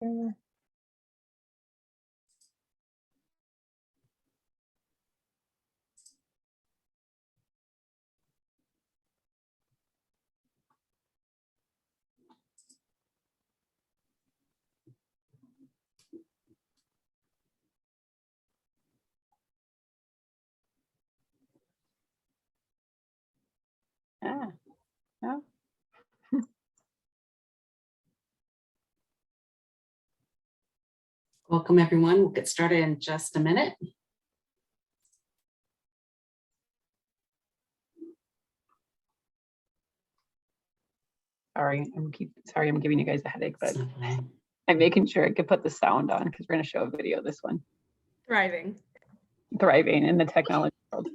share. Ah, no. Welcome, everyone. We'll get started in just a minute. Sorry, I'm giving you guys a headache, but I'm making sure I could put the sound on because we're going to show a video of this one. Thriving in the technology world.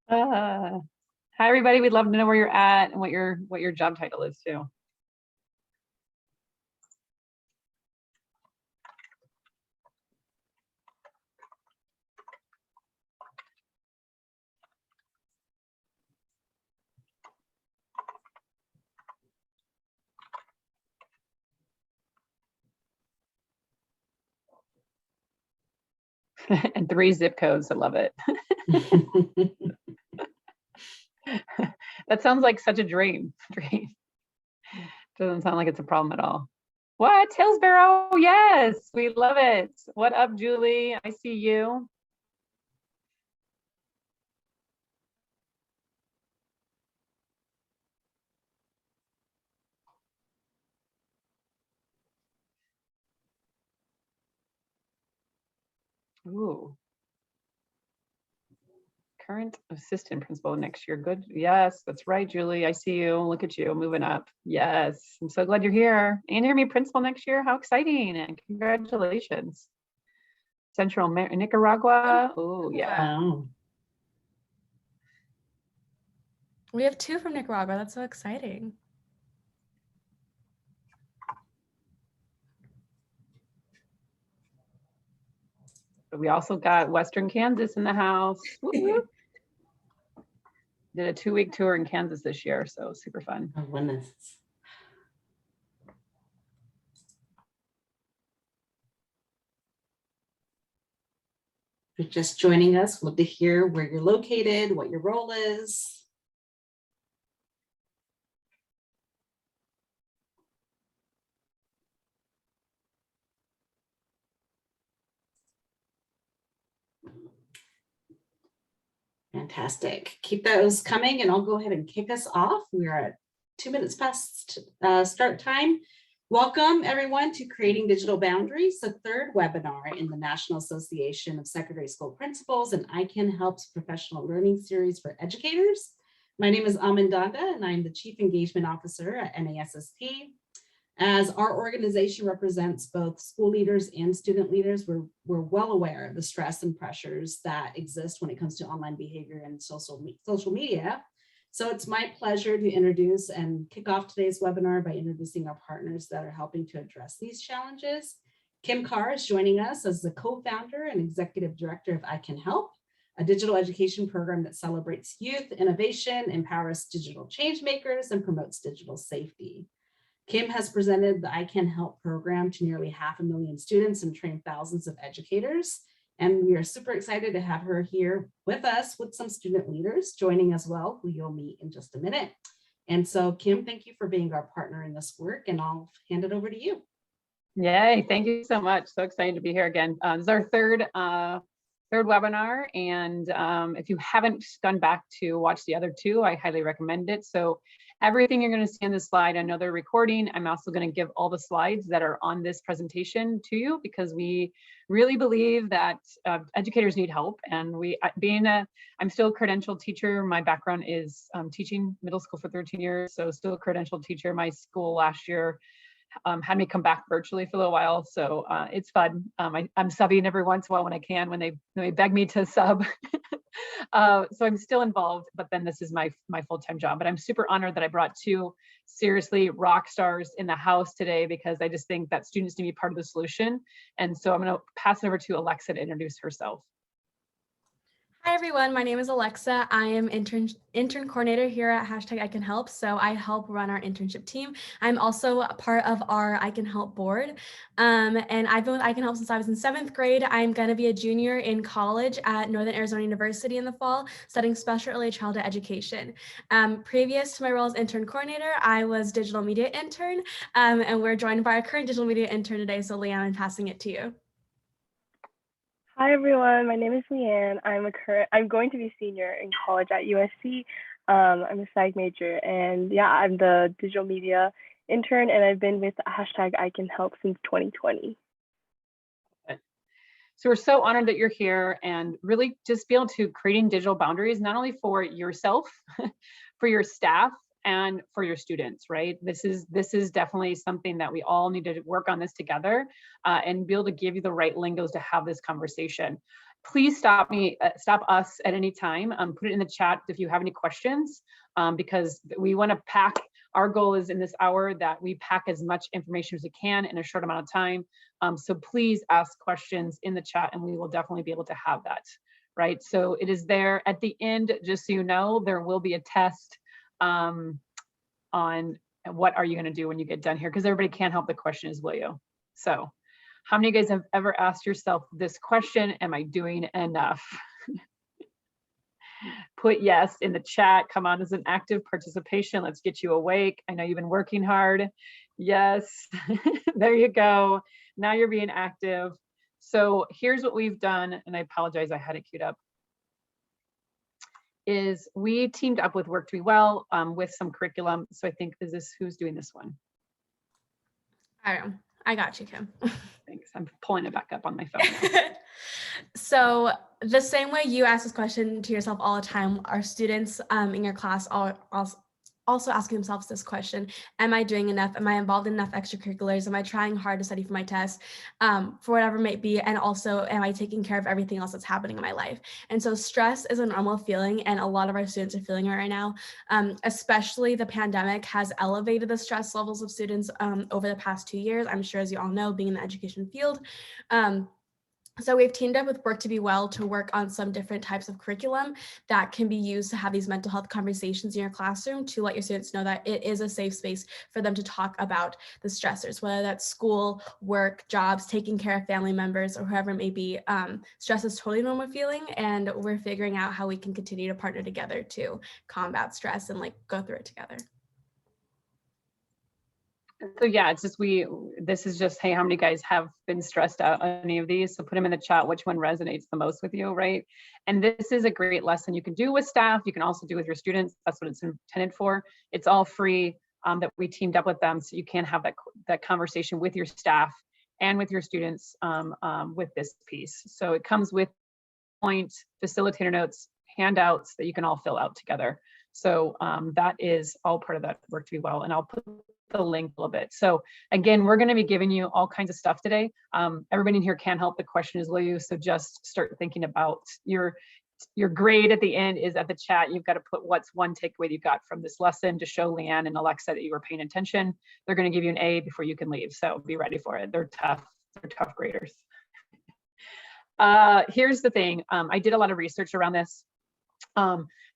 Hi, everybody. We'd love to know where you're at and what your job title is too. And 3 zip codes. I love it. That sounds like such a dream. Doesn't sound like it's a problem at all. What? Hillsborough? Yes, we love it. What up, Julie? I see you. Ooh. Current assistant principal next year. Good. Yes, that's right, Julie. I see you. Look at you moving up. Yes. I'm so glad you're here. And you're gonna be principal next year. How exciting. And congratulations. Central Nicaragua. Oh, yeah. Wow. We have 2 from Nicaragua. That's so exciting. But we also got Western Kansas in the house. Woo-hoo. Did a 2-week tour in Kansas this year, so super fun. Oh, goodness. If you're just joining us, love to hear where you're located, what your role is. Fantastic. Keep those coming, and I'll go ahead and kick us off. We are at 2 minutes past start time. Welcome, everyone, to Creating Digital Boundaries, the 3rd webinar in the National Association of Secondary School Principals and ICANN Helps Professional Learning Series for Educators. My name is Amin Danda, and I'm the Chief Engagement Officer at NASSP. As our organization represents both school leaders and student leaders, we're well aware of the stress and pressures that exist when it comes to online behavior and social media. So it's my pleasure to introduce and kick off today's webinar by introducing our partners that are helping to address these challenges. Kim Carr is joining us as the co-founder and executive director of ICANN Help, a digital education program that celebrates youth innovation, empowers digital change makers, and promotes digital safety. Kim has presented the ICANN Help program to nearly 500,000 students and trained thousands of educators. And we are super excited to have her here with us with some student leaders joining as well, who you'll meet in just a minute. And so, Kim, thank you for being our partner in this work, and I'll hand it over to you. Yay, thank you so much. So excited to be here again. This is our third webinar, and if you haven't gone back to watch the other 2, I highly recommend it. So everything you're going to see on this slide, I know they're recording. I'm also going to give all the slides that are on this presentation to you because we really believe that educators need help. And I'm still a credentialed teacher. My background is teaching middle school for 13 years, so still a credentialed teacher. My school last year had me come back virtually for a little while, so it's fun. I'm subbing every once in a while when I can, when they beg me to sub. So I'm still involved, but then this is my full-time job. But I'm super honored that I brought 2 seriously rock stars in the house today, because I just think that students need to be part of the solution. And so I'm going to pass it over to Alexa to introduce herself. Hi everyone, my name is Alexa. I am intern coordinator here at hashtag I Can Help. So I help run our internship team. I'm also a part of our I Can Help board. And I've been with I Can Help since I was in 7th grade. I'm going to be a junior in college at Northern Arizona University in the fall, studying special early childhood education. Previous to my role as intern coordinator, I was digital media intern, and we're joined by our current digital media intern today. So Leanne, I'm passing it to you. Hi everyone, my name is Leanne. I'm going to be senior in college at USC. I'm a psych major, and yeah, I'm the digital media intern, and I've been with hashtag I Can Help since 2020. So we're so honored that you're here and really just be able to creating digital boundaries, not only for yourself, for your staff, and for your students, right? This is definitely something that we all need to work on this together and be able to give you the right lingos to have this conversation. Please stop us at any time. Put it in the chat if you have any questions, because we want to pack. Our goal is in this hour that we pack as much information as we can in a short amount of time. So please ask questions in the chat and we will definitely be able to have that, right? So it is there at the end, just so you know, there will be a test on what are you going to do when you get done here, because everybody can't help the question is, will you? So how many of you guys have ever asked yourself this question? Am I doing enough? Put yes in the chat. Come on, as an active participation. Let's get you awake. I know you've been working hard. Yes, there you go. Now you're being active. So here's what we've done, and I apologize, I had it queued up, is we teamed up with Work2Be-Well with some curriculum. So I think, is this, who's doing this one? I got you, Kim. Thanks, I'm pulling it back up on my phone now. So the same way you ask this question to yourself all the time, our students in your class are also asking themselves this question: am I doing enough? Am I involved in enough extracurriculars? Am I trying hard to study for my test, for whatever it may be? And also, am I taking care of everything else that's happening in my life? And so stress is a normal feeling, and a lot of our students are feeling it right now. Especially the pandemic has elevated the stress levels of students over the past 2 years. I'm sure, as you all know, being in the education field. So we've teamed up with Work2Be-Well to work on some different types of curriculum that can be used to have these mental health conversations in your classroom, to let your students know that it is a safe space for them to talk about the stressors, whether that's school, work, jobs, taking care of family members, or whoever it may be. Stress is totally a normal feeling, and we're figuring out how we can continue to partner together to combat stress and go through it together. So yeah, it's just this is just, hey, how many guys have been stressed out on any of these? So put them in the chat, which one resonates the most with you, right? And this is a great lesson you can do with staff. You can also do with your students. That's what it's intended for. It's all free, that we teamed up with them, so you can have that conversation with your staff and with your students with this piece. So it comes with point, facilitator notes, handouts that you can all fill out together. So that is all part of that Work2Be-Well, and I'll put the link a little bit. So again, we're going to be giving you all kinds of stuff today. Everybody in here can help. The question is, will you? So just start thinking about your grade at the end is at the chat. You've got to put what's one takeaway you got from this lesson to show Leanne and Alexa that you were paying attention. They're going to give you an A before you can leave. So be ready for it. They're tough graders. Here's the thing. I did a lot of research around this.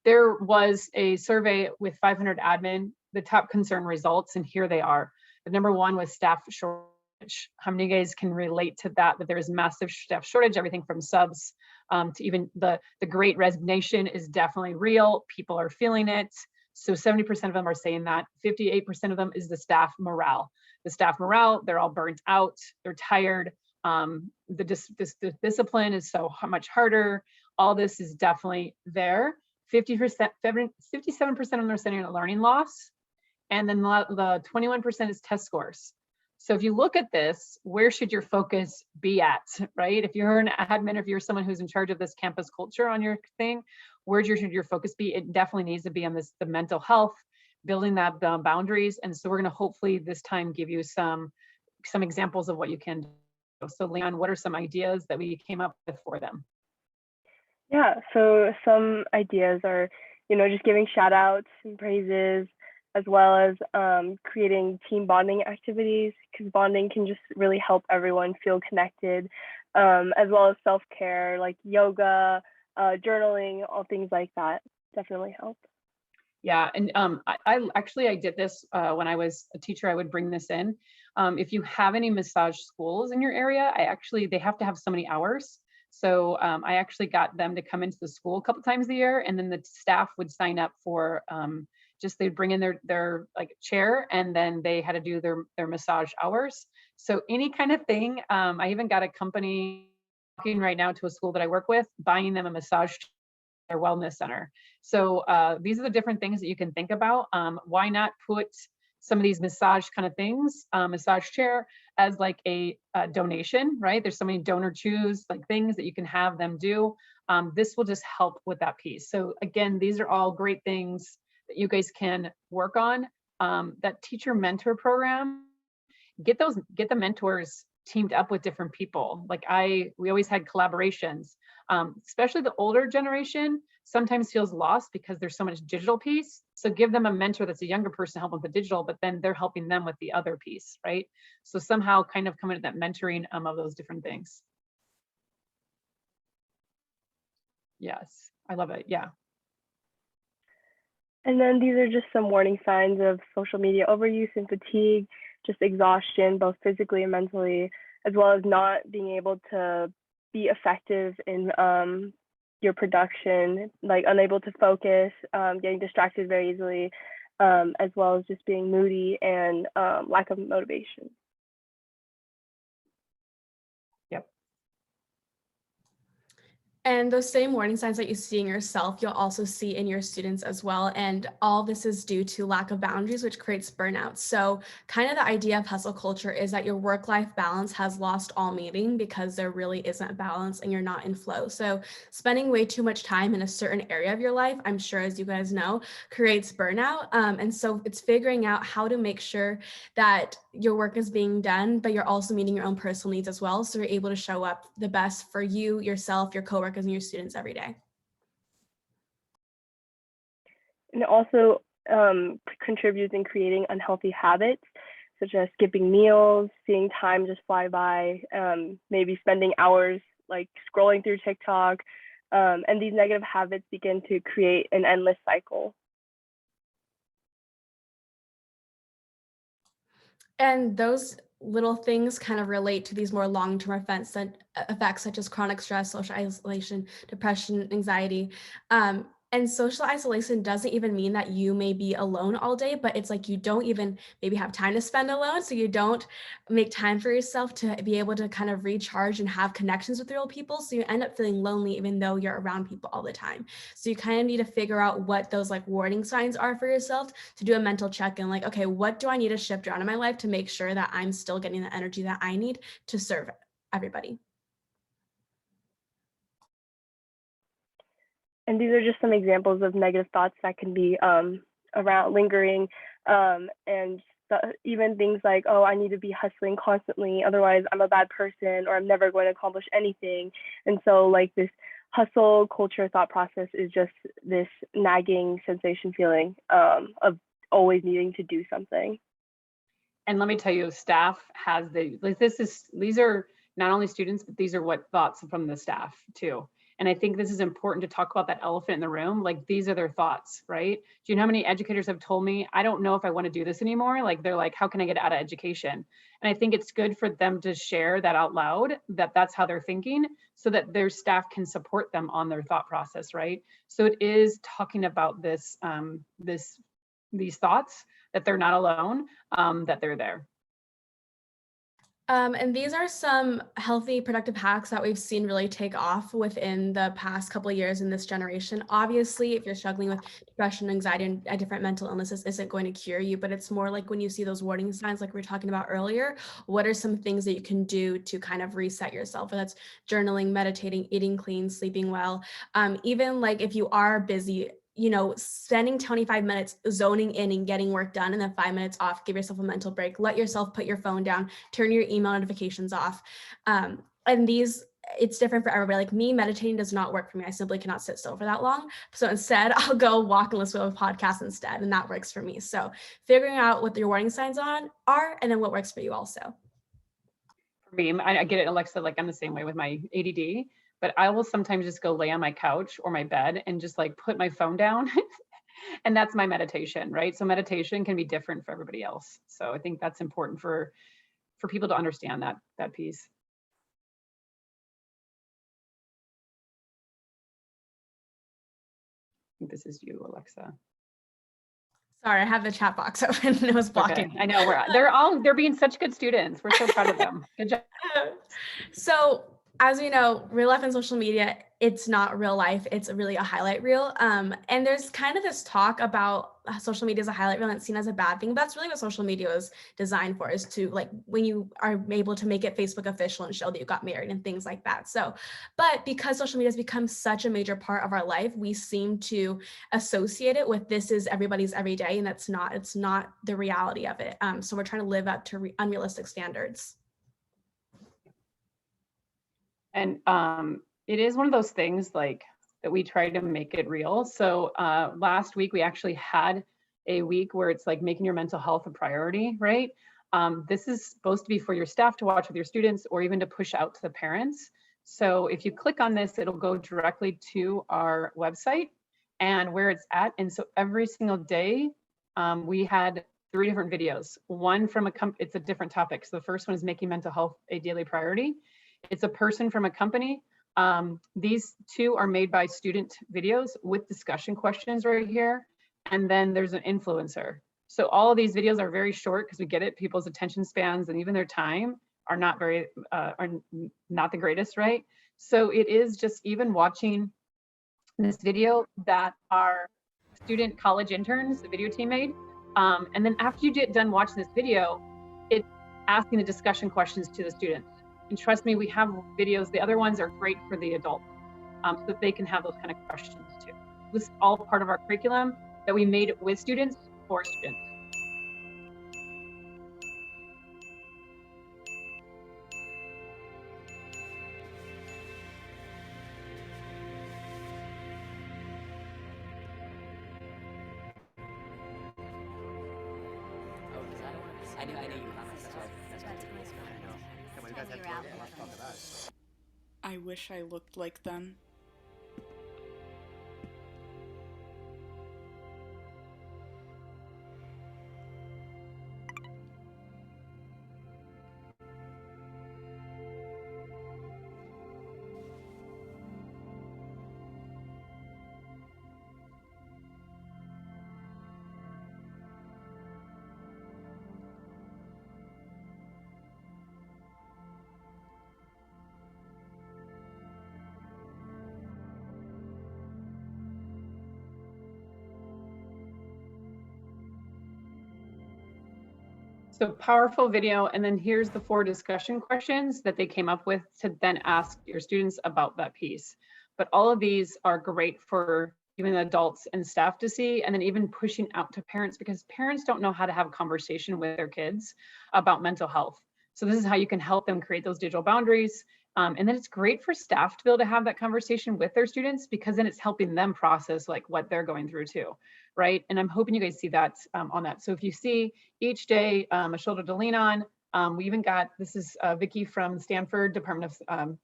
There was a survey with 500 admin, the top concern results, and here they are. The number one was staff shortage. How many of you guys can relate to that there is massive staff shortage, everything from subs to even the great resignation is definitely real. People are feeling it. So 70% of them are saying that. 58% of them is the staff morale. The staff morale, they're all burnt out, they're tired. The discipline is so much harder. All this is definitely there. 57% of them are saying a learning loss. And then the 21% is test scores. So if you look at this, where should your focus be at, right? If you're an admin, if you're someone who's in charge of this campus culture on your thing, where should your focus be? It definitely needs to be on the mental health, building that boundaries. And so we're going to hopefully this time give you some examples of what you can do. So Leon, what are some ideas that we came up with for them? Yeah, so some ideas are, just giving shout outs and praises, as well as creating team bonding activities, because bonding can just really help everyone feel connected, as well as self-care, like yoga, journaling, all things like that definitely help. Yeah, and I did this when I was a teacher. I would bring this in. If you have any massage schools in your area, they have to have so many hours. So I actually got them to come into the school a couple times a year, and then the staff would sign up for just they'd bring in their like chair, and then they had to do their massage hours. So any kind of thing. I even got a company talking right now to a school that I work with, buying them a massage their wellness center. So these are the different things that you can think about. Why not put some of these massage kind of things, massage chair, as like a donation, right? There's so many donor choose like things that you can have them do. This will just help with that piece. So again, these are all great things that you guys can work on. That teacher mentor program, get the mentors teamed up with different people. Like we always had collaborations, especially the older generation sometimes feels lost because there's so much digital piece. So give them a mentor that's a younger person to help with the digital, but then they're helping them with the other piece, right? So somehow kind of come into that mentoring of those different things. Yes, I love it. Yeah. And then these are just some warning signs of social media overuse and fatigue, just exhaustion, both physically and mentally, as well as not being able to be effective in your production, like unable to focus, getting distracted very easily, as well as just being moody and lack of motivation. Yep. And those same warning signs that you see in yourself, you'll also see in your students as well. And all this is due to lack of boundaries, which creates burnout. So kind of the idea of hustle culture is that your work-life balance has lost all meaning because there really isn't a balance and you're not in flow. So spending way too much time in a certain area of your life, I'm sure, as you guys know, creates burnout. And so it's figuring out how to make sure that your work is being done, but you're also meeting your own personal needs as well. So you're able to show up the best for you, yourself, your coworkers, and your students every day. And it also contributes in creating unhealthy habits, such as skipping meals, seeing time just fly by, maybe spending hours like scrolling through TikTok, and these negative habits begin to create an endless cycle. And those little things kind of relate to these more long-term effects such as chronic stress, social isolation, depression, anxiety. And social isolation doesn't even mean that you may be alone all day, but it's like you don't even maybe have time to spend alone. So you don't make time for yourself to be able to kind of recharge and have connections with real people. So you end up feeling lonely even though you're around people all the time. So you kind of need to figure out what those like warning signs are for yourself to do a mental check-in, like, okay, what do I need to shift around in my life to make sure that I'm still getting the energy that I need to serve everybody. And these are just some examples of negative thoughts that can be around lingering, and even things like, oh, I need to be hustling constantly, otherwise I'm a bad person, or I'm never going to accomplish anything. And so like this hustle culture thought process is just this nagging sensation feeling of always needing to do something. And let me tell you, staff has these are not only students, but these are what thoughts from the staff too. And I think this is important to talk about that elephant in the room. Like these are their thoughts, right? Do you know how many educators have told me, I don't know if I want to do this anymore? Like they're like, how can I get out of education? And I think it's good for them to share that out loud, that that's how they're thinking, so that their staff can support them on their thought process, right? So it is talking about this, these thoughts, that they're not alone, that they're there. And these are some healthy, productive hacks that we've seen really take off within the past couple of years in this generation. Obviously, if you're struggling with depression, anxiety, and different mental illnesses, isn't going to cure you, but it's more like when you see those warning signs, like we were talking about earlier, what are some things that you can do to kind of reset yourself? Whether that's journaling, meditating, eating clean, sleeping well. Even like if you are busy, spending 25 minutes zoning in and getting work done, and then 5 minutes off, give yourself a mental break, let yourself put your phone down, turn your email notifications off. And it's different for everybody. Like me, meditating does not work for me. I simply cannot sit still for that long. So instead I'll go walk and listen to a podcast instead. And that works for me. So figuring out what your warning signs are, and then what works for you also. For me, I get it, Alexa, like I'm the same way with my ADD. but I will sometimes just go lay on my couch or my bed and just like put my phone down. And that's my meditation, right? So meditation can be different for everybody else. So I think that's important for people to understand that piece. I think this is you, Alexa. Sorry, I have the chat box open and it was blocking. Okay. I know they're being such good students. We're so proud of them. Good job. So as we know, real life and social media, it's not real life. It's really a highlight reel. And there's kind of this talk about social media as a highlight reel and it's seen as a bad thing. But that's really what social media is designed for, is to like when you are able to make it Facebook official and show that you got married and things like that. So, but because social media has become such a major part of our life, we seem to associate it with this is everybody's everyday, and it's not the reality of it. So we're trying to live up to unrealistic standards. And it is one of those things like that we try to make it real. So last week we actually had a week where it's like making your mental health a priority, right? This is supposed to be for your staff to watch with your students or even to push out to the parents. So if you click on this, it'll go directly to our website and where it's at. And so every single day we had 3 different videos. One from it's a different topic. So the first one is making mental health a daily priority. It's a person from a company. These 2 are made by student videos with discussion questions right here. And then there's an influencer. So all of these videos are very short because we get it. People's attention spans and even their time are not the greatest, right? So it is just even watching this video that our student college interns, the video team made. And then after you get done watching this video, it's asking the discussion questions to the students. And trust me, we have videos. The other ones are great for the adults, so that they can have those kind of questions too. This is all part of our curriculum that we made with students for students. I knew you. I wish I looked like them. So powerful video. And then here's the 4 discussion questions that they came up with to then ask your students about that piece. But all of these are great for even adults and staff to see, and then even pushing out to parents, because parents don't know how to have a conversation with their kids about mental health. So this is how you can help them create those digital boundaries. And then it's great for staff to be able to have that conversation with their students, because then it's helping them process like what they're going through too, right? And I'm hoping you guys see that on that. So if you see each day a shoulder to lean on, we even got, this is Vicki from Stanford Department of,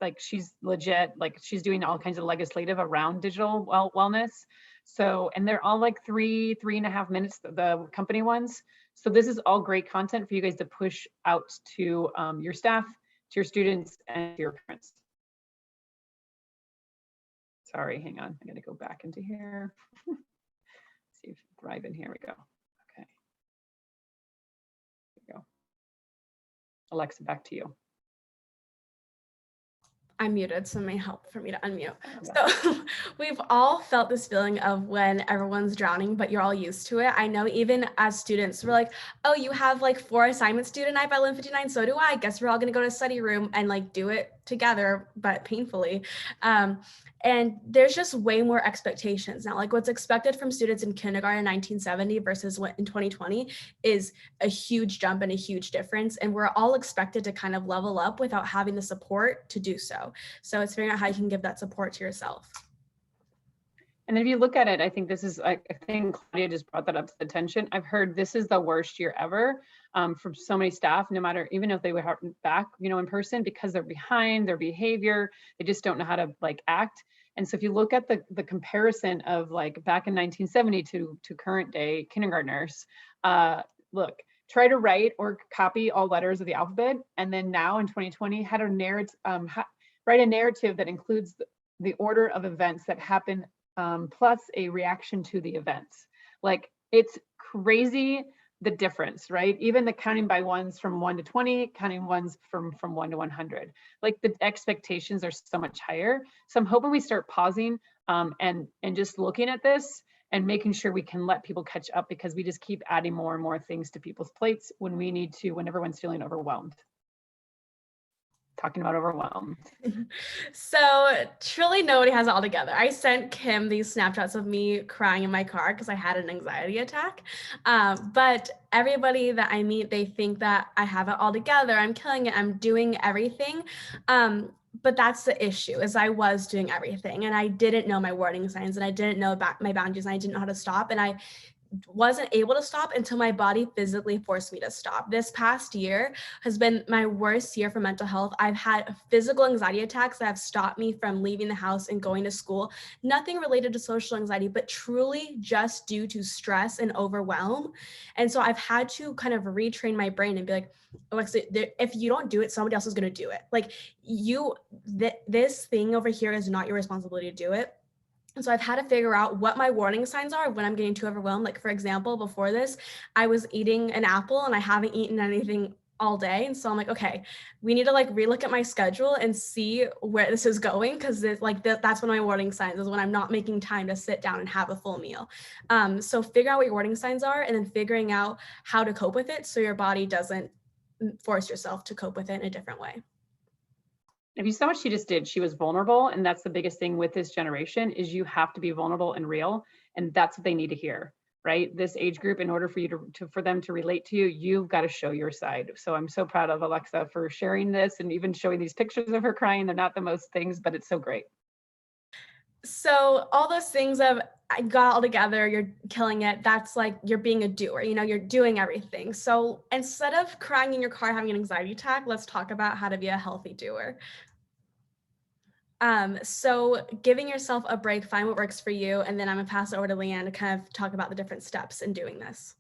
like she's legit, like she's doing all kinds of legislative around digital wellness. So, and they're all like 3.5 minutes, the company ones. So this is all great content for you guys to push out to your staff, to your students, and to your parents. Sorry, hang on, I gotta go back into here. See if Thrive in here we go. Okay. Here we go. Alexa, back to you. I'm muted, so it may help for me to unmute. So we've all felt this feeling of when everyone's drowning, but you're all used to it. I know even as students, we're like, oh, you have like 4 assignments due tonight by 11:59, so do I. Guess we're all gonna go to a study room and like do it together, but painfully. And there's just way more expectations now. Like what's expected from students in kindergarten in 1970 versus what in 2020 is a huge jump and a huge difference. And we're all expected to kind of level up without having the support to do so. So it's figuring out how you can give that support to yourself. And if you look at it, I think this is, I think Claudia just brought that up to attention. I've heard this is the worst year ever from so many staff, no matter, even if they were back, in person, because they're behind their behavior, they just don't know how to like act. And so if you look at the comparison of like back in 1970 to current day kindergartners, look, try to write or copy all letters of the alphabet. And then now in 2020, had a narrative, write a narrative that includes the order of events that happen, plus a reaction to the events. Like, it's crazy the difference, right? Even the counting by ones from 1 to 20, counting ones from 1 to 100. Like, the expectations are so much higher. So I'm hoping we start pausing and just looking at this and making sure we can let people catch up, because we just keep adding more and more things to people's plates when we need to, when everyone's feeling overwhelmed. Talking about overwhelmed. So truly nobody has it all together. I sent Kim these snapshots of me crying in my car because I had an anxiety attack. But everybody that I meet, they think that I have it all together. I'm killing it. I'm doing everything. But that's the issue, is I was doing everything and I didn't know my warning signs, and I didn't know about my boundaries, and I didn't know how to stop. And I wasn't able to stop until my body physically forced me to stop. This past year has been my worst year for mental health. I've had physical anxiety attacks that have stopped me from leaving the house and going to school. Nothing related to social anxiety, but truly just due to stress and overwhelm. And so I've had to kind of retrain my brain and be like, Alexa, if you don't do it, somebody else is going to do it. Like, this thing over here is not your responsibility to do it. And so I've had to figure out what my warning signs are when I'm getting too overwhelmed. Like, for example, before this, I was eating an apple and I haven't eaten anything all day. And so I'm like, okay, we need to like relook at my schedule and see where this is going. Cause that's one of my warning signs, is when I'm not making time to sit down and have a full meal. So figure out what your warning signs are, and then figuring out how to cope with it, so your body doesn't force yourself to cope with it in a different way. If you saw what she just did, she was vulnerable. And that's the biggest thing with this generation, is you have to be vulnerable and real. And that's what they need to hear, right? This age group, in order for you for them to relate to you, you've got to show your side. So I'm so proud of Alexa for sharing this and even showing these pictures of her crying. They're not the most things, but it's so great. So all those things of I got all together, you're killing it, that's like you're being a doer, you're doing everything. So instead of crying in your car having an anxiety attack, let's talk about how to be a healthy doer. So giving yourself a break, find what works for you, and then I'm gonna pass it over to Leanne to kind of talk about the different steps in doing this.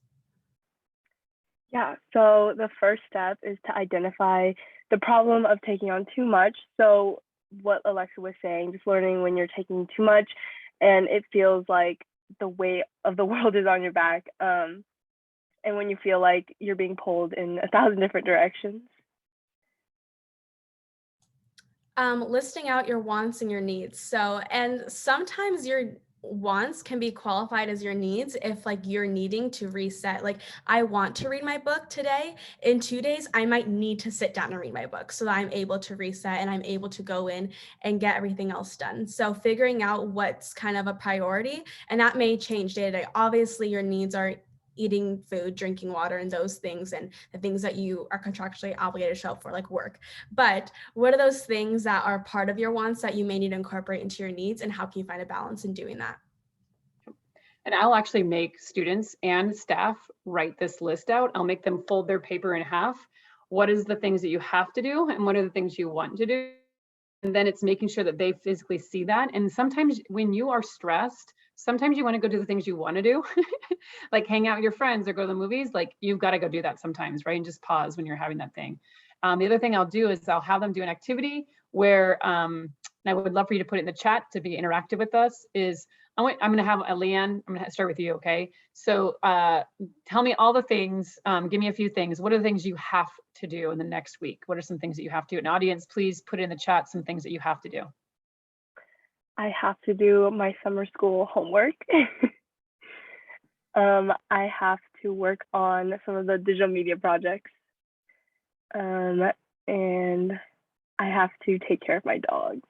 Yeah, so the first step is to identify the problem of taking on too much. So what Alexa was saying, just learning when you're taking too much and it feels like the weight of the world is on your back, and when you feel like you're being pulled in 1,000 different directions. Listing out your wants and your needs. So, and sometimes your wants can be qualified as your needs if like you're needing to reset. Like, I want to read my book today. In 2 days, I might need to sit down and read my book so that I'm able to reset and I'm able to go in and get everything else done. So figuring out what's kind of a priority, and that may change day to day. Obviously, your needs are eating food, drinking water, and those things, and the things that you are contractually obligated to show up for, like work. But what are those things that are part of your wants that you may need to incorporate into your needs, and how can you find a balance in doing that? And I'll actually make students and staff write this list out. I'll make them fold their paper in half. What is the things that you have to do, and what are the things you want to do? And then it's making sure that they physically see that. And sometimes when you are stressed, sometimes you want to go do the things you want to do, like hang out with your friends or go to the movies. Like, you've got to go do that sometimes, right? And just pause when you're having that thing. The other thing I'll do is I'll have them do an activity where, and I would love for you to put it in the chat to be interactive with us, is I'm going to have Leanne, I'm going to start with you, okay? So tell me all the things, give me a few things. What are the things you have to do in the next week? What are some things that you have to do? And audience, please put in the chat some things that you have to do. I have to do my summer school homework. I have to work on some of the digital media projects. And I have to take care of my dogs.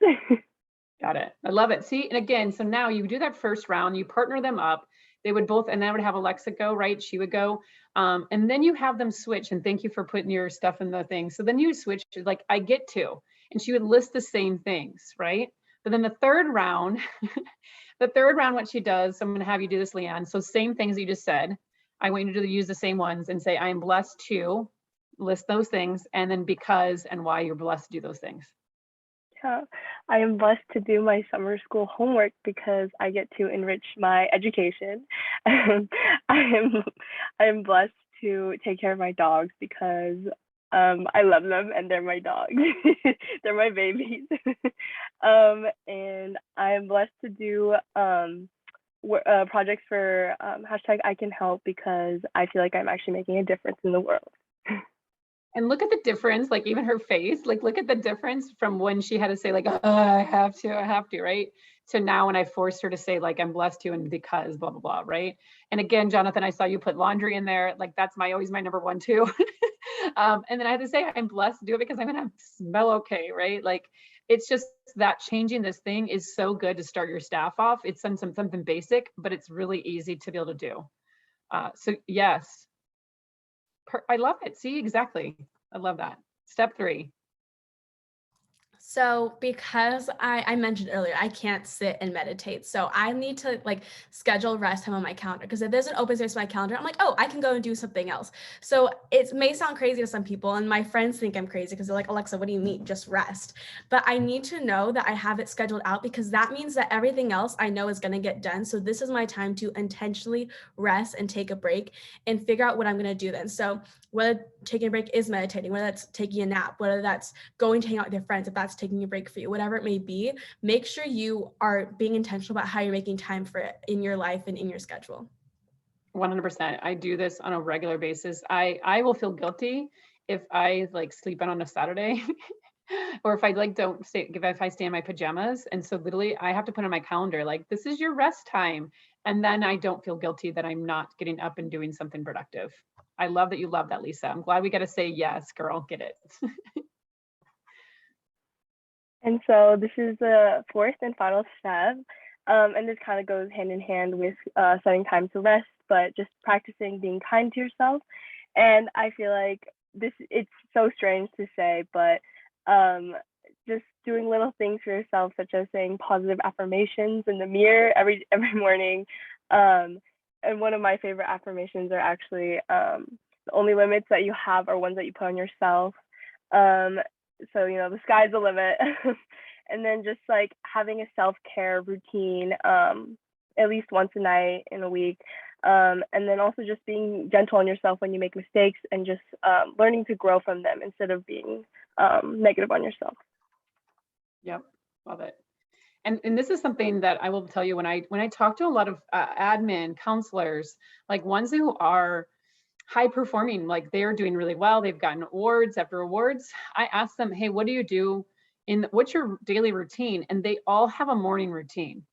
Got it. I love it. See, and again, so now you do that first round, you partner them up. They would both, and I would have Alexa go, right? She would go. And then you have them switch, and thank you for putting your stuff in the thing. So then you switch, like, I get to, and she would list the same things, right? But then the third round, the third round, what she does, so I'm going to have you do this, Leanne. So same things you just said. I want you to use the same ones and say, I am blessed to list those things, and then because and why you're blessed to do those things. Yeah, I am blessed to do my summer school homework because I get to enrich my education. I am blessed to take care of my dogs because I love them and they're my dogs. They're my babies. And I am blessed to do projects for hashtag I Can Help because I feel like I'm actually making a difference in the world. And look at the difference, like even her face, like look at the difference from when she had to say like, oh, I have to, right? To now when I forced her to say like, I'm blessed to and because blah, blah, blah, right? And again, Jonathan, I saw you put laundry in there. Like that's always my number one too. And then I had to say, I'm blessed to do it because I'm gonna smell okay, right? Like it's just that changing this thing is so good to start your staff off. It's something basic, but it's really easy to be able to do. So yes. I love it. See, exactly. I love that. Step 3. So because I mentioned earlier, I can't sit and meditate. So I need to like schedule rest time on my calendar because if there's an open space on my calendar, I'm like, oh, I can go and do something else. So it may sound crazy to some people and my friends think I'm crazy because they're like, Alexa, what do you mean? Just rest. But I need to know that I have it scheduled out because that means that everything else I know is going to get done. So this is my time to intentionally rest and take a break and figure out what I'm going to do then. So whether taking a break is meditating, whether that's taking a nap, whether that's going to hang out with your friends, if that's taking a break for you, whatever it may be, make sure you are being intentional about how you're making time for it in your life and in your schedule. 100%. I do this on a regular basis. I will feel guilty if I like sleep in on a Saturday or if I like don't stay, if I stay in my pajamas. And so literally I have to put on my calendar, like this is your rest time. And then I don't feel guilty that I'm not getting up and doing something productive. I love that you love that, Lisa. I'm glad we got to say yes, girl, get it. And so this is the 4th and final step. And this kind of goes hand in hand with setting time to rest, but just practicing being kind to yourself. And I feel like it's so strange to say, but just doing little things for yourself, such as saying positive affirmations in the mirror every morning. And one of my favorite affirmations are actually the only limits that you have are ones that you put on yourself. So, the sky's the limit. And then just like having a self-care routine, at least once a night in a week. And then also just being gentle on yourself when you make mistakes and just learning to grow from them instead of being negative on yourself. Yep, love it. And this is something that I will tell you when I talk to a lot of admin counselors, like ones who are high performing, like they're doing really well, they've gotten awards after awards. I ask them, hey, what do you do what's your daily routine? And they all have a morning routine.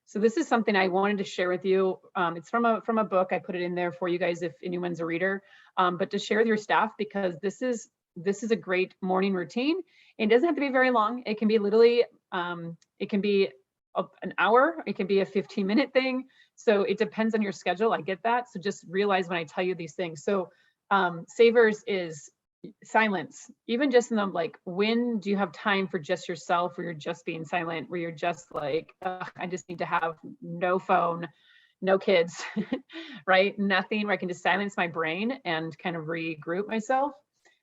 So this is something I wanted to share with you. It's from a book. I put it in there for you guys if anyone's a reader, but to share with your staff because this is a great morning routine. It doesn't have to be very long. It can be literally, it can be an hour. It can be a 15-minute thing. So it depends on your schedule. I get that. So just realize when I tell you these things. So Savers is silence, even just in the like, when do you have time for just yourself where you're just being silent, where you're just like, I just need to have no phone, no kids, right? Nothing, where I can just silence my brain and kind of regroup myself.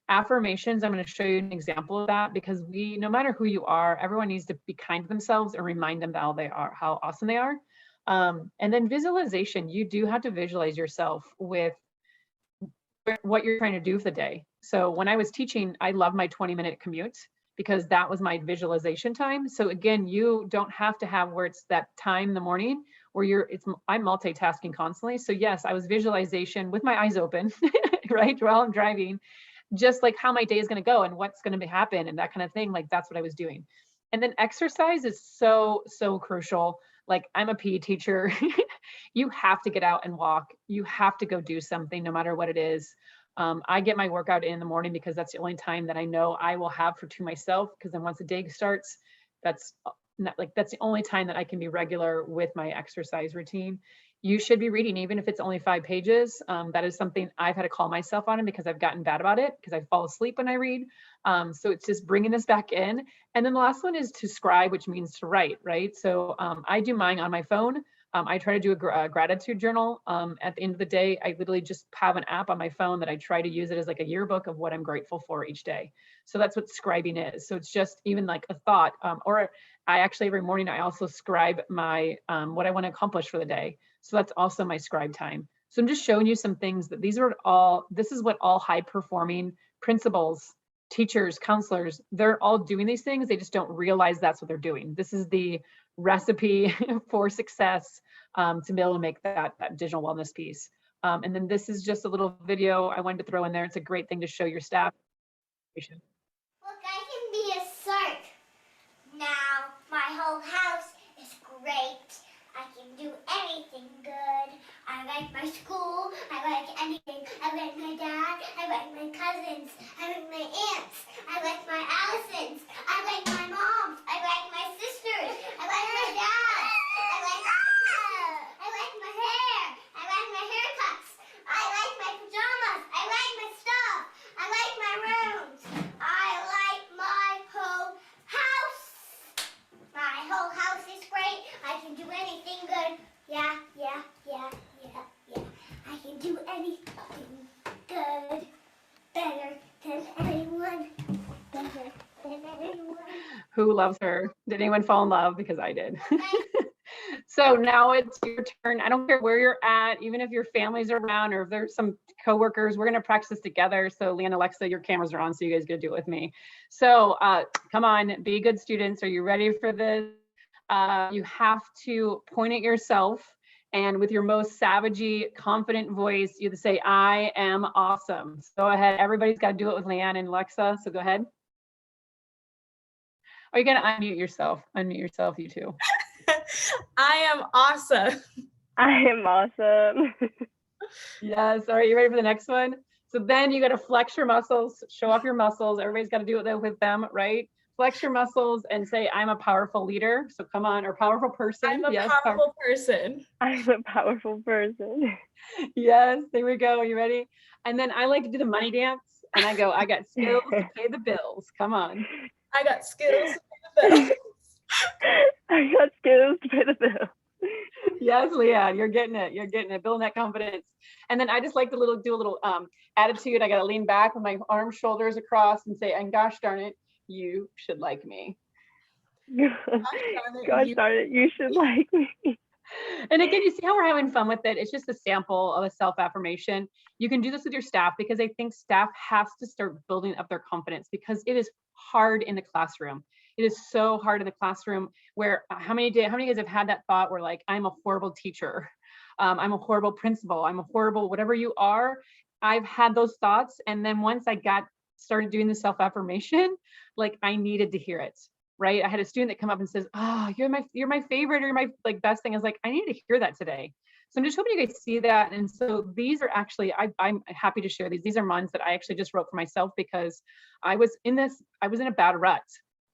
Affirmations, I'm going to show you an example of that because no matter who you are, everyone needs to be kind to themselves and remind them how awesome they are. And then visualization, you do have to visualize yourself with what you're trying to do for the day. So when I was teaching, I love my 20-minute commute because that was my visualization time. So again, you don't have to have where it's that time in the morning where I'm multitasking constantly. So yes, I was visualization with my eyes open, right? While I'm driving, just like how my day is going to go and what's going to happen and that kind of thing. Like that's what I was doing. And then exercise is so, so crucial. Like I'm a PE teacher. You have to get out and walk. You have to go do something no matter what it is. I get my workout in the morning because that's the only time that I know I will have to myself. Because then once the day starts, that's the only time that I can be regular with my exercise routine. you should be reading, even if it's only 5 pages. That is something I've had to call myself on because I've gotten bad about it because I fall asleep when I read. So it's just bringing this back in. And then the last one is to scribe, which means to write, right? So I do mine on my phone. I try to do a gratitude journal. At the end of the day, I literally just have an app on my phone that I try to use it as like a yearbook of what I'm grateful for each day. So that's what scribing is. So it's just even like a thought, or I actually every morning I also scribe my what I want to accomplish for the day. So that's also my scribe time. So I'm just showing you some things that this is what all high performing principals, teachers, counselors, they're all doing these things. They just don't realize that's what they're doing. This is the recipe for success to be able to make that digital wellness piece. And then this is just a little video I wanted to throw in there. It's a great thing to show your staff. Look, I can be a shark. Now my whole house is great. I can do anything good. I like my school. I like anything. I like my dad. I like my cousins. I like my aunts. I like my Allisons. I like my mom. I like my sisters. I like my dad. I like my cat. I like my hair. I like my haircuts. I like my pajamas. I like my stuff. I like my rooms. I like my whole house. My whole house is great. I can do anything good. Yeah. I can do anything good. Better than anyone. Better than anyone. Who loves her? Did anyone fall in love? Because I did. So now it's your turn. I don't care where you're at, even if your family's around or if there's some coworkers, we're going to practice this together. So Leah and Alexa, your cameras are on, so you guys get to do it with me. So come on, be good students. Are you ready for this? You have to point at yourself and with your most savagey, confident voice, you have to say, I am awesome. So go ahead. Everybody's got to do it with Leanne and Alexa. So go ahead. Are you going to unmute yourself? Unmute yourself, you two. I am awesome. I am awesome. Yes. All right. You ready for the next one? So then you got to flex your muscles, show off your muscles. Everybody's got to do it with them, right? Flex your muscles and say, I'm a powerful leader. So come on, or powerful person. I'm a Yes, powerful person. I'm a powerful person. Yes, there we go. You ready? And then I like to do the money dance. And I go, I got skills to pay the bills. Come on. I got skills to pay the bills. I got skills to pay the bill. Yes, Leah, you're getting it. You're getting it. Building that confidence. And then I just like to do a little attitude. I got to lean back with my arms, shoulders across and say, and gosh darn it, you should like me. Gosh darn it, you should like me. And again, you see how we're having fun with it. It's just a sample of a self-affirmation. You can do this with your staff because I think staff has to start building up their confidence because it is hard in the classroom. It is so hard in the classroom where how many guys have had that thought where like, I'm a horrible teacher. I'm a horrible principal. I'm a horrible, whatever you are. I've had those thoughts. And then once I started doing the self-affirmation, like I needed to hear it. Right. I had a student that come up and says, oh, you're my favorite, or you're my like best thing. I was like, I need to hear that today. So I'm just hoping you guys see that. And so these are actually, I'm happy to share these. These are ones that I actually just wrote for myself because I was in a bad rut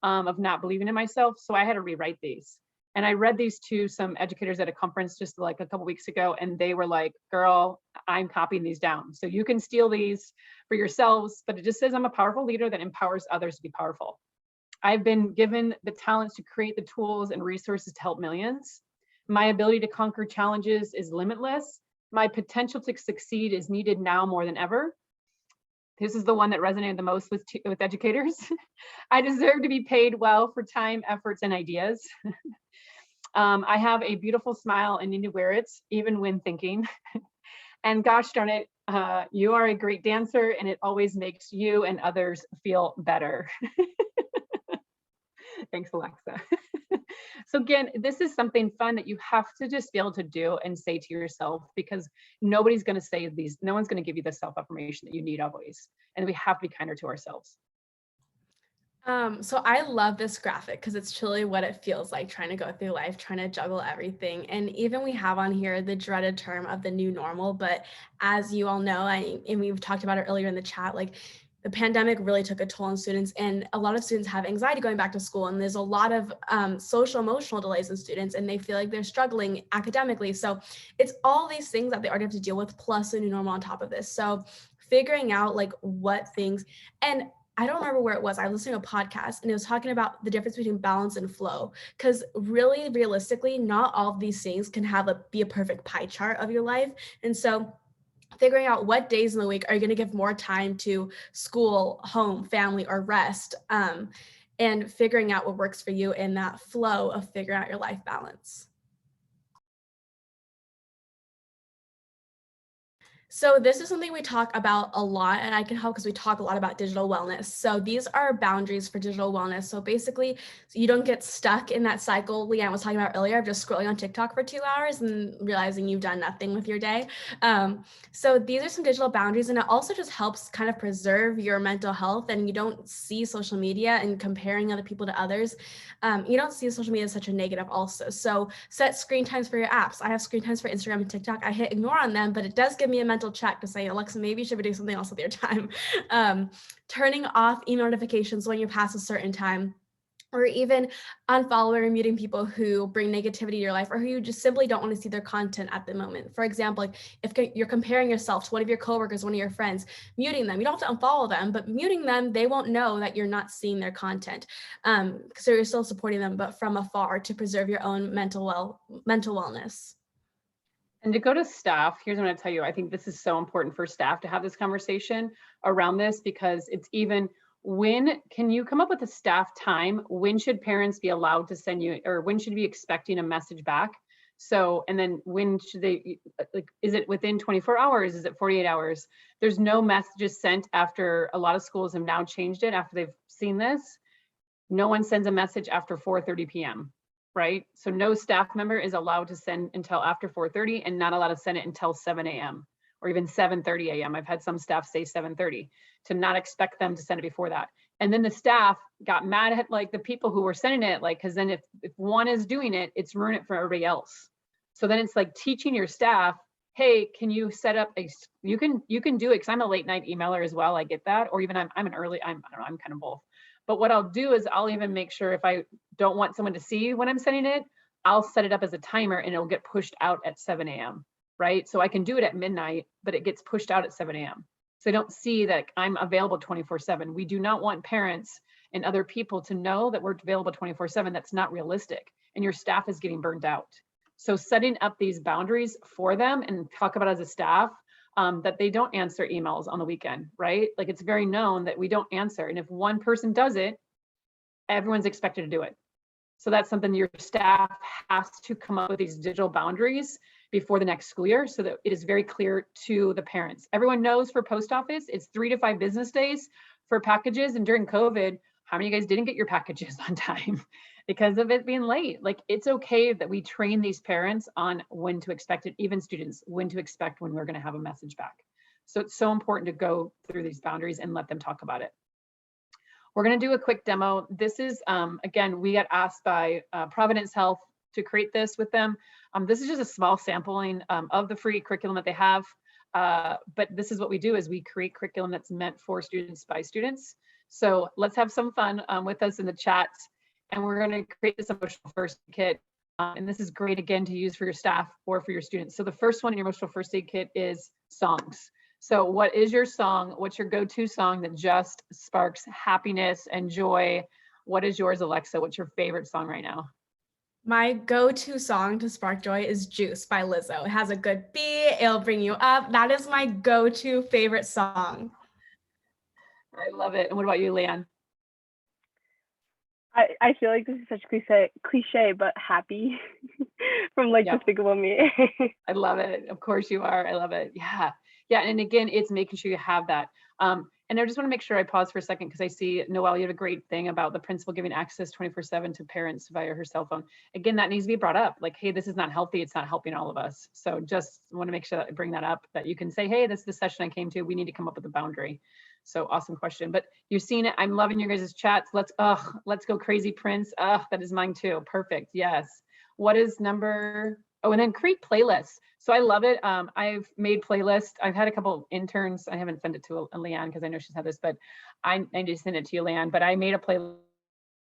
of not believing in myself. So I had to rewrite these. And I read these to some educators at a conference just like a couple weeks ago. And they were like, girl, I'm copying these down. So you can steal these for yourselves, but it just says I'm a powerful leader that empowers others to be powerful. I've been given the talents to create the tools and resources to help millions. My ability to conquer challenges is limitless. My potential to succeed is needed now more than ever. This is the one that resonated the most with educators. I deserve to be paid well for time, efforts, and ideas. I have a beautiful smile and need to wear it, even when thinking. And gosh darn it, you are a great dancer and it always makes you and others feel better. Thanks, Alexa. So again, this is something fun that you have to just be able to do and say to yourself, because nobody's going to say these, no one's going to give you the self-affirmation that you need always. And we have to be kinder to ourselves. So I love this graphic because it's truly what it feels like trying to go through life, trying to juggle everything. And even we have on here the dreaded term of the new normal. But as you all know, and we've talked about it earlier in the chat, like the pandemic really took a toll on students, and a lot of students have anxiety going back to school, and there's a lot of social emotional delays in students, and they feel like they're struggling academically. So it's all these things that they already have to deal with, plus a new normal on top of this. So figuring out like what things, and I don't remember where it was. I was listening to a podcast and it was talking about the difference between balance and flow. Because really, realistically, not all of these things can be a perfect pie chart of your life. And so figuring out what days in the week are you going to give more time to school, home, family, or rest, and figuring out what works for you in that flow of figuring out your life balance. So this is something we talk about a lot, and I can help because we talk a lot about digital wellness. So these are boundaries for digital wellness. So basically, you don't get stuck in that cycle Leanne was talking about earlier of just scrolling on TikTok for 2 hours and realizing you've done nothing with your day. So these are some digital boundaries, and it also just helps kind of preserve your mental health, and you don't see social media and comparing other people to others. You don't see social media as such a negative also. So set screen times for your apps. I have screen times for Instagram and TikTok. I hit ignore on them, but it does give me a mental check to say, Alexa, maybe you should be doing something else with your time. Turning off email notifications when you pass a certain time, or even unfollowing or muting people who bring negativity to your life, or who you just simply don't want to see their content at the moment. For example, like if you're comparing yourself to one of your coworkers, one of your friends, muting them. You don't have to unfollow them, but muting them, they won't know that you're not seeing their content. So you're still supporting them, but from afar, to preserve your own mental wellness. And to go to staff, here's what I'm going to tell you. I think this is so important for staff to have this conversation around this, because it's even when can you come up with a staff time? When should parents be allowed to send you, or when should you be expecting a message back? So, and then when should they, like, is it within 24 hours? Is it 48 hours? There's no messages sent after. A lot of schools have now changed it after they've seen this. No one sends a message after 4:30 p.m. right? So no staff member is allowed to send until after 4:30, and not allowed to send it until 7 a.m. or even 7:30 a.m. I've had some staff say 7:30, to not expect them to send it before that. And then the staff got mad at like the people who were sending it, like, because then if one is doing it, it's ruin it for everybody else. So then it's like teaching your staff, hey, can you set up you can do it, because I'm a late night emailer as well. I get that. Or even I'm an early, I don't know, I'm kind of both. But what I'll do is I'll even make sure, if I don't want someone to see when I'm sending it, I'll set it up as a timer and it'll get pushed out at 7 a.m. right? So I can do it at midnight, but it gets pushed out at 7 a.m. So they don't see that I'm available 24/7. We do not want parents and other people to know that we're available 24/7. That's not realistic. And your staff is getting burned out. So setting up these boundaries for them, and talk about as a staff, that they don't answer emails on the weekend, right? Like, it's very known that we don't answer. And if one person does it, everyone's expected to do it. So that's something your staff has to come up with, these digital boundaries before the next school year, so that it is very clear to the parents. Everyone knows for post office, it's 3 to 5 business days for packages. And during COVID, how many of you guys didn't get your packages on time because of it being late? Like, it's okay that we train these parents on when to expect it, even students, when to expect when we're going to have a message back. So it's so important to go through these boundaries and let them talk about it. We're going to do a quick demo. This is, again, we got asked by Providence Health to create this with them. This is just a small sampling of the free curriculum that they have. But this is what we do, is we create curriculum that's meant for students by students. So let's have some fun with us in the chat. And we're going to create this emotional first aid kit. And this is great, again, to use for your staff or for your students. So the first one in your emotional first aid kit is songs. So what is your song? What's your go-to song that just sparks happiness and joy? What is yours, Alexa? What's your favorite song right now? My go-to song to spark joy is Juice by Lizzo. It has a good beat, it'll bring you up. That is my go-to favorite song. I love it. And what about you, Leanne? I feel like this is such cliche, but Happy from like Yep. Despicable Me. I love it. Of course you are. I love it. Yeah. Yeah. And again, it's making sure you have that. And I just want to make sure I pause for a second, because I see, Noelle, you have a great thing about the principal giving access 24/7 to parents via her cell phone. Again, that needs to be brought up. Like, hey, this is not healthy. It's not helping all of us. So just want to make sure that I bring that up, that you can say, hey, this is the session I came to. We need to come up with a boundary. So awesome question. But you've seen it. I'm loving your guys' chats. Let's go crazy, Prince. That is mine too. Perfect. Yes. What is number? Oh, and then create playlists. So I love it. I've made playlists. I've had a couple interns. I haven't sent it to Leanne because I know she's had this, but I just sent it to you, Leanne. But I made a playlist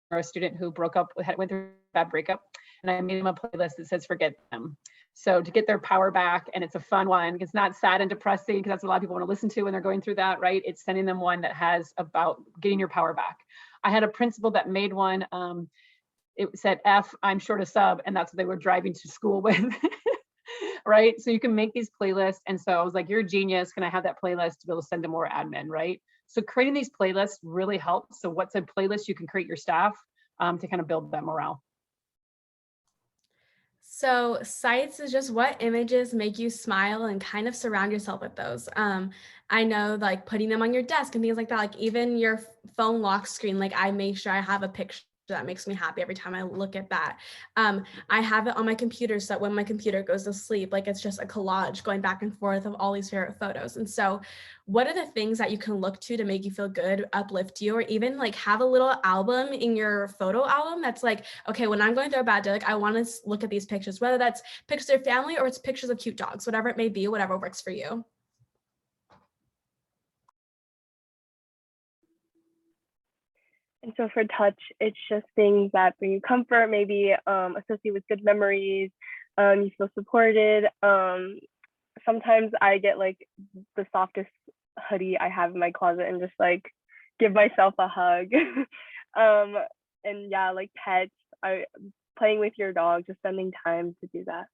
for a student who went through a bad breakup, and I made them a playlist that says "Forget Them." So to get their power back, and it's a fun one. It's not sad and depressing because that's what a lot of people want to listen to when they're going through that, right? It's sending them one that has about getting your power back. I had a principal that made one. It said F, I'm short a sub, and that's what they were driving to school with. Right? So you can make these playlists. And so I was like, you're a genius. Can I have that playlist to be able to send to more admin, right? So creating these playlists really helps. So what's a playlist you can create your staff to kind of build that morale? So sights is just what images make you smile and kind of surround yourself with those. I know like putting them on your desk and things like that, like even your phone lock screen, like I make sure I have a picture that makes me happy every time I look at that. I have it on my computer so that when my computer goes to sleep, like it's just a collage going back and forth of all these favorite photos. And so what are the things that you can look to make you feel good, uplift you, or even like have a little album in your photo album that's like, okay, when I'm going through a bad day, like I want to look at these pictures, whether that's pictures of your family or it's pictures of cute dogs, whatever it may be, whatever works for you. And so for touch, it's just things that bring you comfort, maybe associate with good memories. You feel supported. Sometimes I get like the softest hoodie I have in my closet and just like give myself a hug. And yeah, like pets, playing with your dog, just spending time to do that.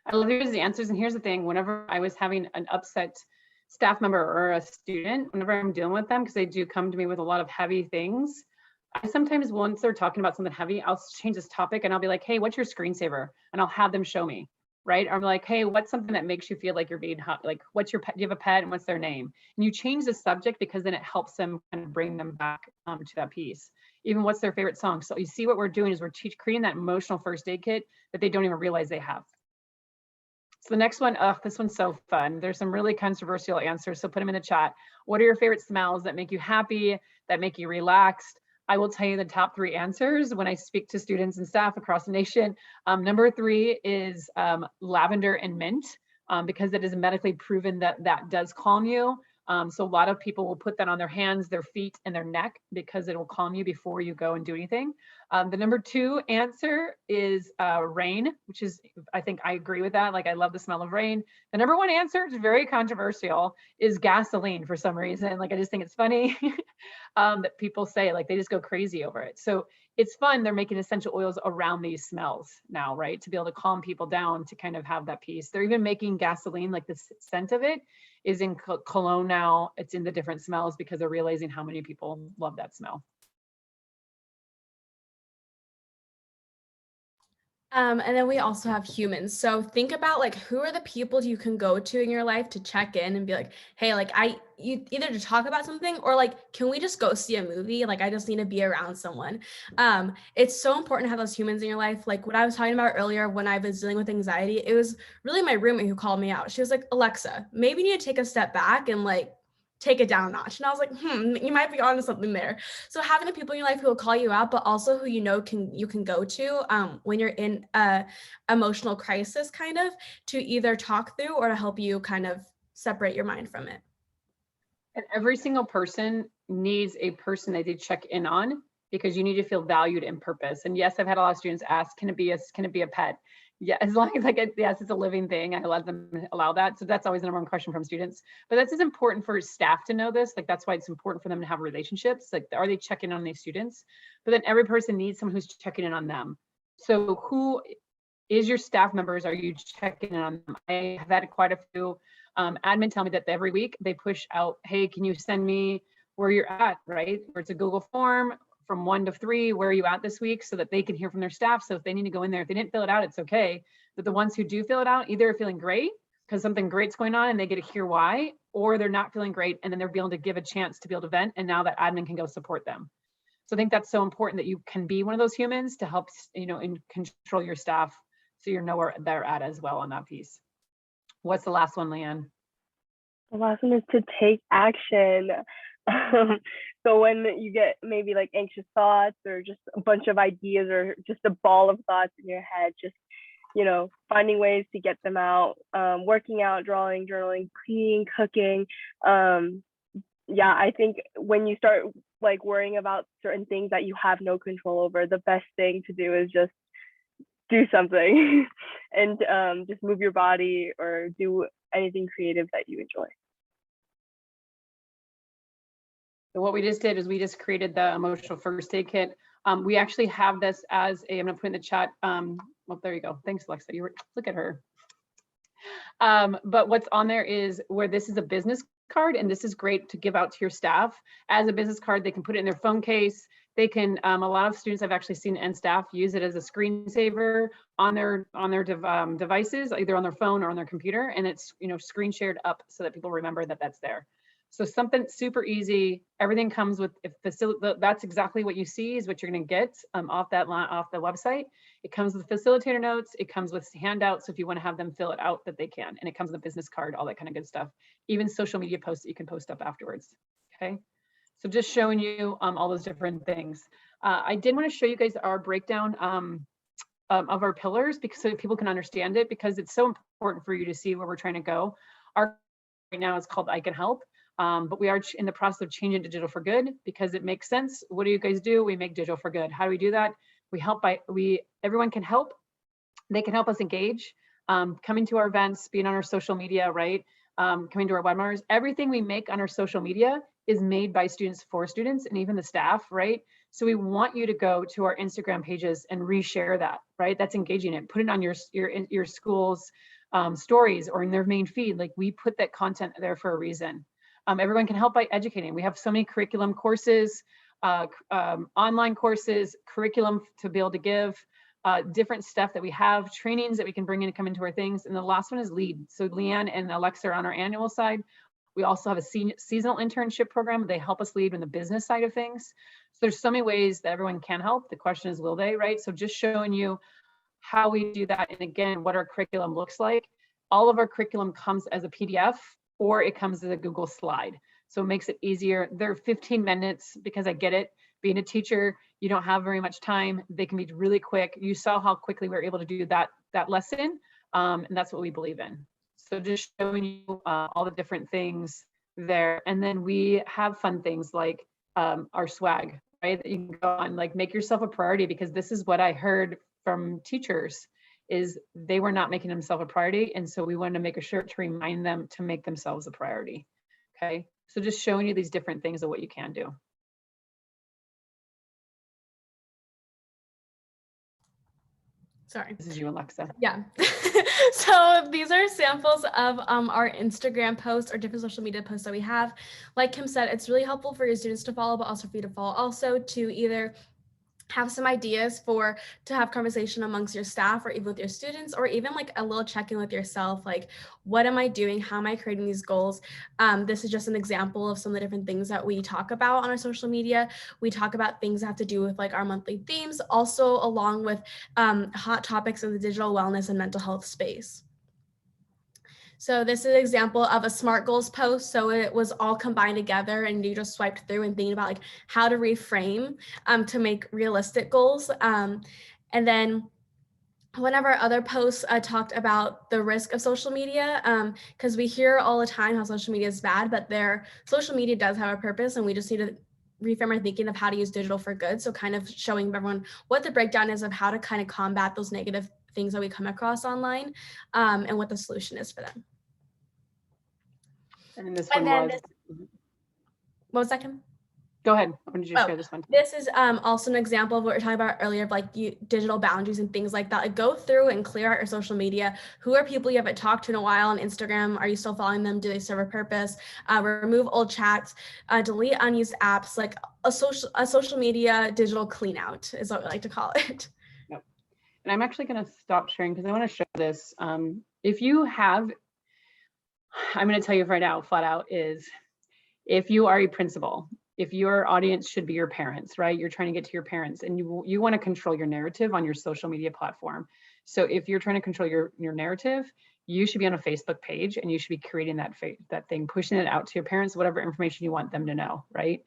I love yours, the answers. And here's the thing, whenever I was having an upset staff member or a student, whenever I'm dealing with them, because they do come to me with a lot of heavy things, I sometimes, once they're talking about something heavy, I'll change this topic and I'll be like, hey, what's your screensaver? And I'll have them show me, right? I'm like, hey, what's something that makes you feel like you're being hot? Like, what's your pet? Do you have a pet and what's their name? And you change the subject because then it helps them kind of bring them back to that piece. Even what's their favorite song. So you see what we're doing is we're creating that emotional first aid kit that they don't even realize they have. So the next one, this one's so fun. There's some really controversial answers, so put them in the chat. What are your favorite smells that make you happy, that make you relaxed? I will tell you the top 3 answers when I speak to students and staff across the nation. Number 3 is lavender and mint, because it is medically proven that that does calm you. So a lot of people will put that on their hands, their feet, and their neck because it will calm you before you go and do anything. The number 2 answer is rain, which is, I think I agree with that. Like, I love the smell of rain. The number 1 answer is very controversial, is gasoline for some reason. Like, I just think it's funny that people say, like, they just go crazy over it. So it's fun. They're making essential oils around these smells now, right? To be able to calm people down, to kind of have that peace. They're even making gasoline, like the scent of it is in cologne now. It's in the different smells because they're realizing how many people love that smell. And then we also have humans. So think about like, who are the people you can go to in your life to check in and be like, hey, like you either to talk about something or like, can we just go see a movie? Like, I just need to be around someone. It's so important to have those humans in your life. Like what I was talking about earlier, when I was dealing with anxiety, it was really my roommate who called me out. She was like, Alexa, maybe you need to take a step back and like take it down a notch. And I was like, you might be onto something there. So having the people in your life who will call you out, but also who you can go to when you're in a emotional crisis, kind of, to either talk through or to help you kind of separate your mind from it. And every single person needs a person that they check in on, because you need to feel valued and purpose. And yes, I've had a lot of students ask, can it be a pet? Yeah, as long as yes, it's a living thing, I let them allow that. So that's always the number 1 question from students. But that's as important for staff to know this. Like, that's why it's important for them to have relationships. Like, are they checking on these students? But then every person needs someone who's checking in on them. So who is your staff members? Are you checking in on them? I have had quite a few admin tell me that every week they push out, hey, can you send me where you're at, right? Or it's a Google form from 1 to 3, where are you at this week, so that they can hear from their staff. So if they need to go in there, if they didn't fill it out, it's okay. But the ones who do fill it out either are feeling great because something great's going on and they get to hear why, or they're not feeling great and then they're able to give a chance to be able to vent, and now that admin can go support them. So I think that's so important that you can be one of those humans to help, and control your staff so you know where they're at as well on that piece. What's the last one, Leanne? The last one is to take action. So when you get maybe like anxious thoughts or just a bunch of ideas or just a ball of thoughts in your head, just finding ways to get them out, working out, drawing, journaling, cleaning, cooking. Yeah, I think when you start like worrying about certain things that you have no control over, the best thing to do is just do something and just move your body or do anything creative that you enjoy. So what we just did is we just created the emotional first aid kit. We actually have this as I'm gonna put in the chat. Well, there you go. Thanks, Alexa. Look at her. But what's on there is where this is a business card, and this is great to give out to your staff as a business card. They can put it in their phone case. They can, a lot of students I've actually seen and staff use it as a screensaver on their devices, either on their phone or on their computer, and it's screen shared up so that people remember that that's there. So something super easy. Everything comes with that's exactly what you see is what you're going to get off the website. It comes with facilitator notes. It comes with handouts. So if you want to have them fill it out, that they can, and it comes with a business card, all that kind of good stuff. Even social media posts that you can post up afterwards. Okay. So just showing you all those different things. I did want to show you guys our breakdown of our pillars because so people can understand it, because it's so important for you to see where we're trying to go. Our right now is called I Can Help. But we are in the process of changing digital for good because it makes sense. What do you guys do? We make digital for good. How do we do that? We help everyone can help. They can help us engage, coming to our events, being on our social media, right? Coming to our webinars. Everything we make on our social media is made by students for students and even the staff, right? So we want you to go to our Instagram pages and reshare that, right? That's engaging it. Put it on your school's stories or in their main feed. Like we put that content there for a reason. Everyone can help by educating. We have so many curriculum courses, online courses, curriculum to be able to give, different stuff that we have, trainings that we can bring in and come into our things. And the last one is LEAD. So Leanne and Alexa are on our annual side. We also have a seasonal internship program. They help us lead in the business side of things. So there's so many ways that everyone can help. The question is, will they, right? So just showing you how we do that. And again, what our curriculum looks like. All of our curriculum comes as a PDF or it comes as a Google slide. So it makes it easier. They're 15 minutes because I get it. Being a teacher, you don't have very much time. They can be really quick. You saw how quickly we were able to do that lesson. And that's what we believe in. So just showing you all the different things there. And then we have fun things like our swag, right? That you can go on, like make yourself a priority, because this is what I heard from teachers is they were not making themselves a priority. And so we wanted to make a shirt to remind them to make themselves a priority. Okay. So just showing you these different things of what you can do. Sorry. This is you, Alexa. Yeah. So these are samples of our Instagram posts or different social media posts that we have. Like Kim said, it's really helpful for your students to follow, but also for you to follow. Also to either have some ideas to have conversation amongst your staff or even with your students, or even like a little check-in with yourself. Like, what am I doing? How am I creating these goals? This is just an example of some of the different things that we talk about on our social media. We talk about things that have to do with like our monthly themes, also along with hot topics in the digital wellness and mental health space. So this is an example of a SMART goals post. So it was all combined together and you just swiped through and thinking about like how to reframe to make realistic goals. And then one of our other posts talked about the risk of social media, because we hear all the time how social media is bad, but social media does have a purpose, and we just need to reframe our thinking of how to use digital for good. So kind of showing everyone what the breakdown is of how to kind of combat those negative things that we come across online, and what the solution is for them. And then this one was. What was that, Kim? Go ahead. When did you share this one? This is also an example of what we were talking about earlier of like digital boundaries and things like that. Like go through and clear out your social media. Who are people you haven't talked to in a while on Instagram? Are you still following them? Do they serve a purpose? Remove old chats, delete unused apps, like a social media digital clean out is what we like to call it. Yep. And I'm actually going to stop sharing because I want to show this. If you have, I'm going to tell you right now, flat out, is if you are a principal, if your audience should be your parents, right? You're trying to get to your parents and you want to control your narrative on your social media platform. So if you're trying to control your narrative, you should be on a Facebook page and you should be creating that thing, pushing it out to your parents, whatever information you want them to know, right?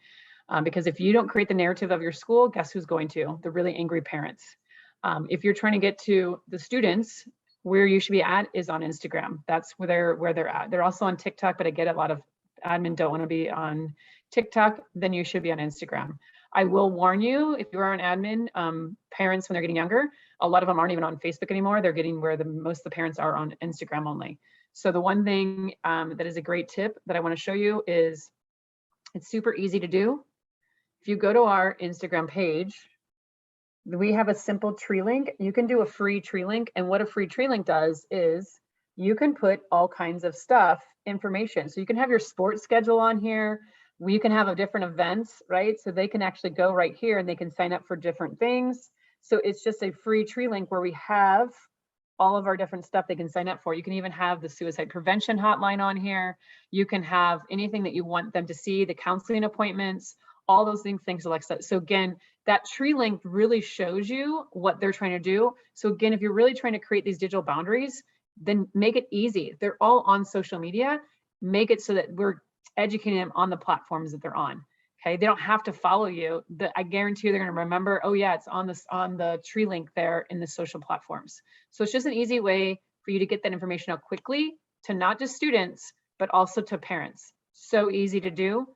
Because if you don't create the narrative of your school, guess who's going to? The really angry parents. If you're trying to get to the students, where you should be at is on Instagram. That's where they're at. They're also on TikTok, but I get a lot of admin don't want to be on TikTok, then you should be on Instagram. I will warn you, if you are an admin, parents when they're getting younger, a lot of them aren't even on Facebook anymore. They're getting where most of the parents are on Instagram only. So the one thing that is a great tip that I want to show you is it's super easy to do. If you go to our Instagram page, we have a simple tree link. You can do a free tree link. And what a free tree link does is you can put all kinds of stuff, information. So you can have your sports schedule on here. You can have a different events, right? So they can actually go right here and they can sign up for different things. So it's just a free tree link where we have all of our different stuff they can sign up for. You can even have the suicide prevention hotline on here. You can have anything that you want them to see, the counseling appointments, all those things like that. So again, that tree link really shows you what they're trying to do. So again, if you're really trying to create these digital boundaries, then make it easy. They're all on social media. Make it so that we're educating them on the platforms that they're on. Okay, they don't have to follow you. I guarantee you they're going to remember, oh yeah, it's on the tree link there in the social platforms. So it's just an easy way for you to get that information out quickly to not just students, but also to parents. So easy to do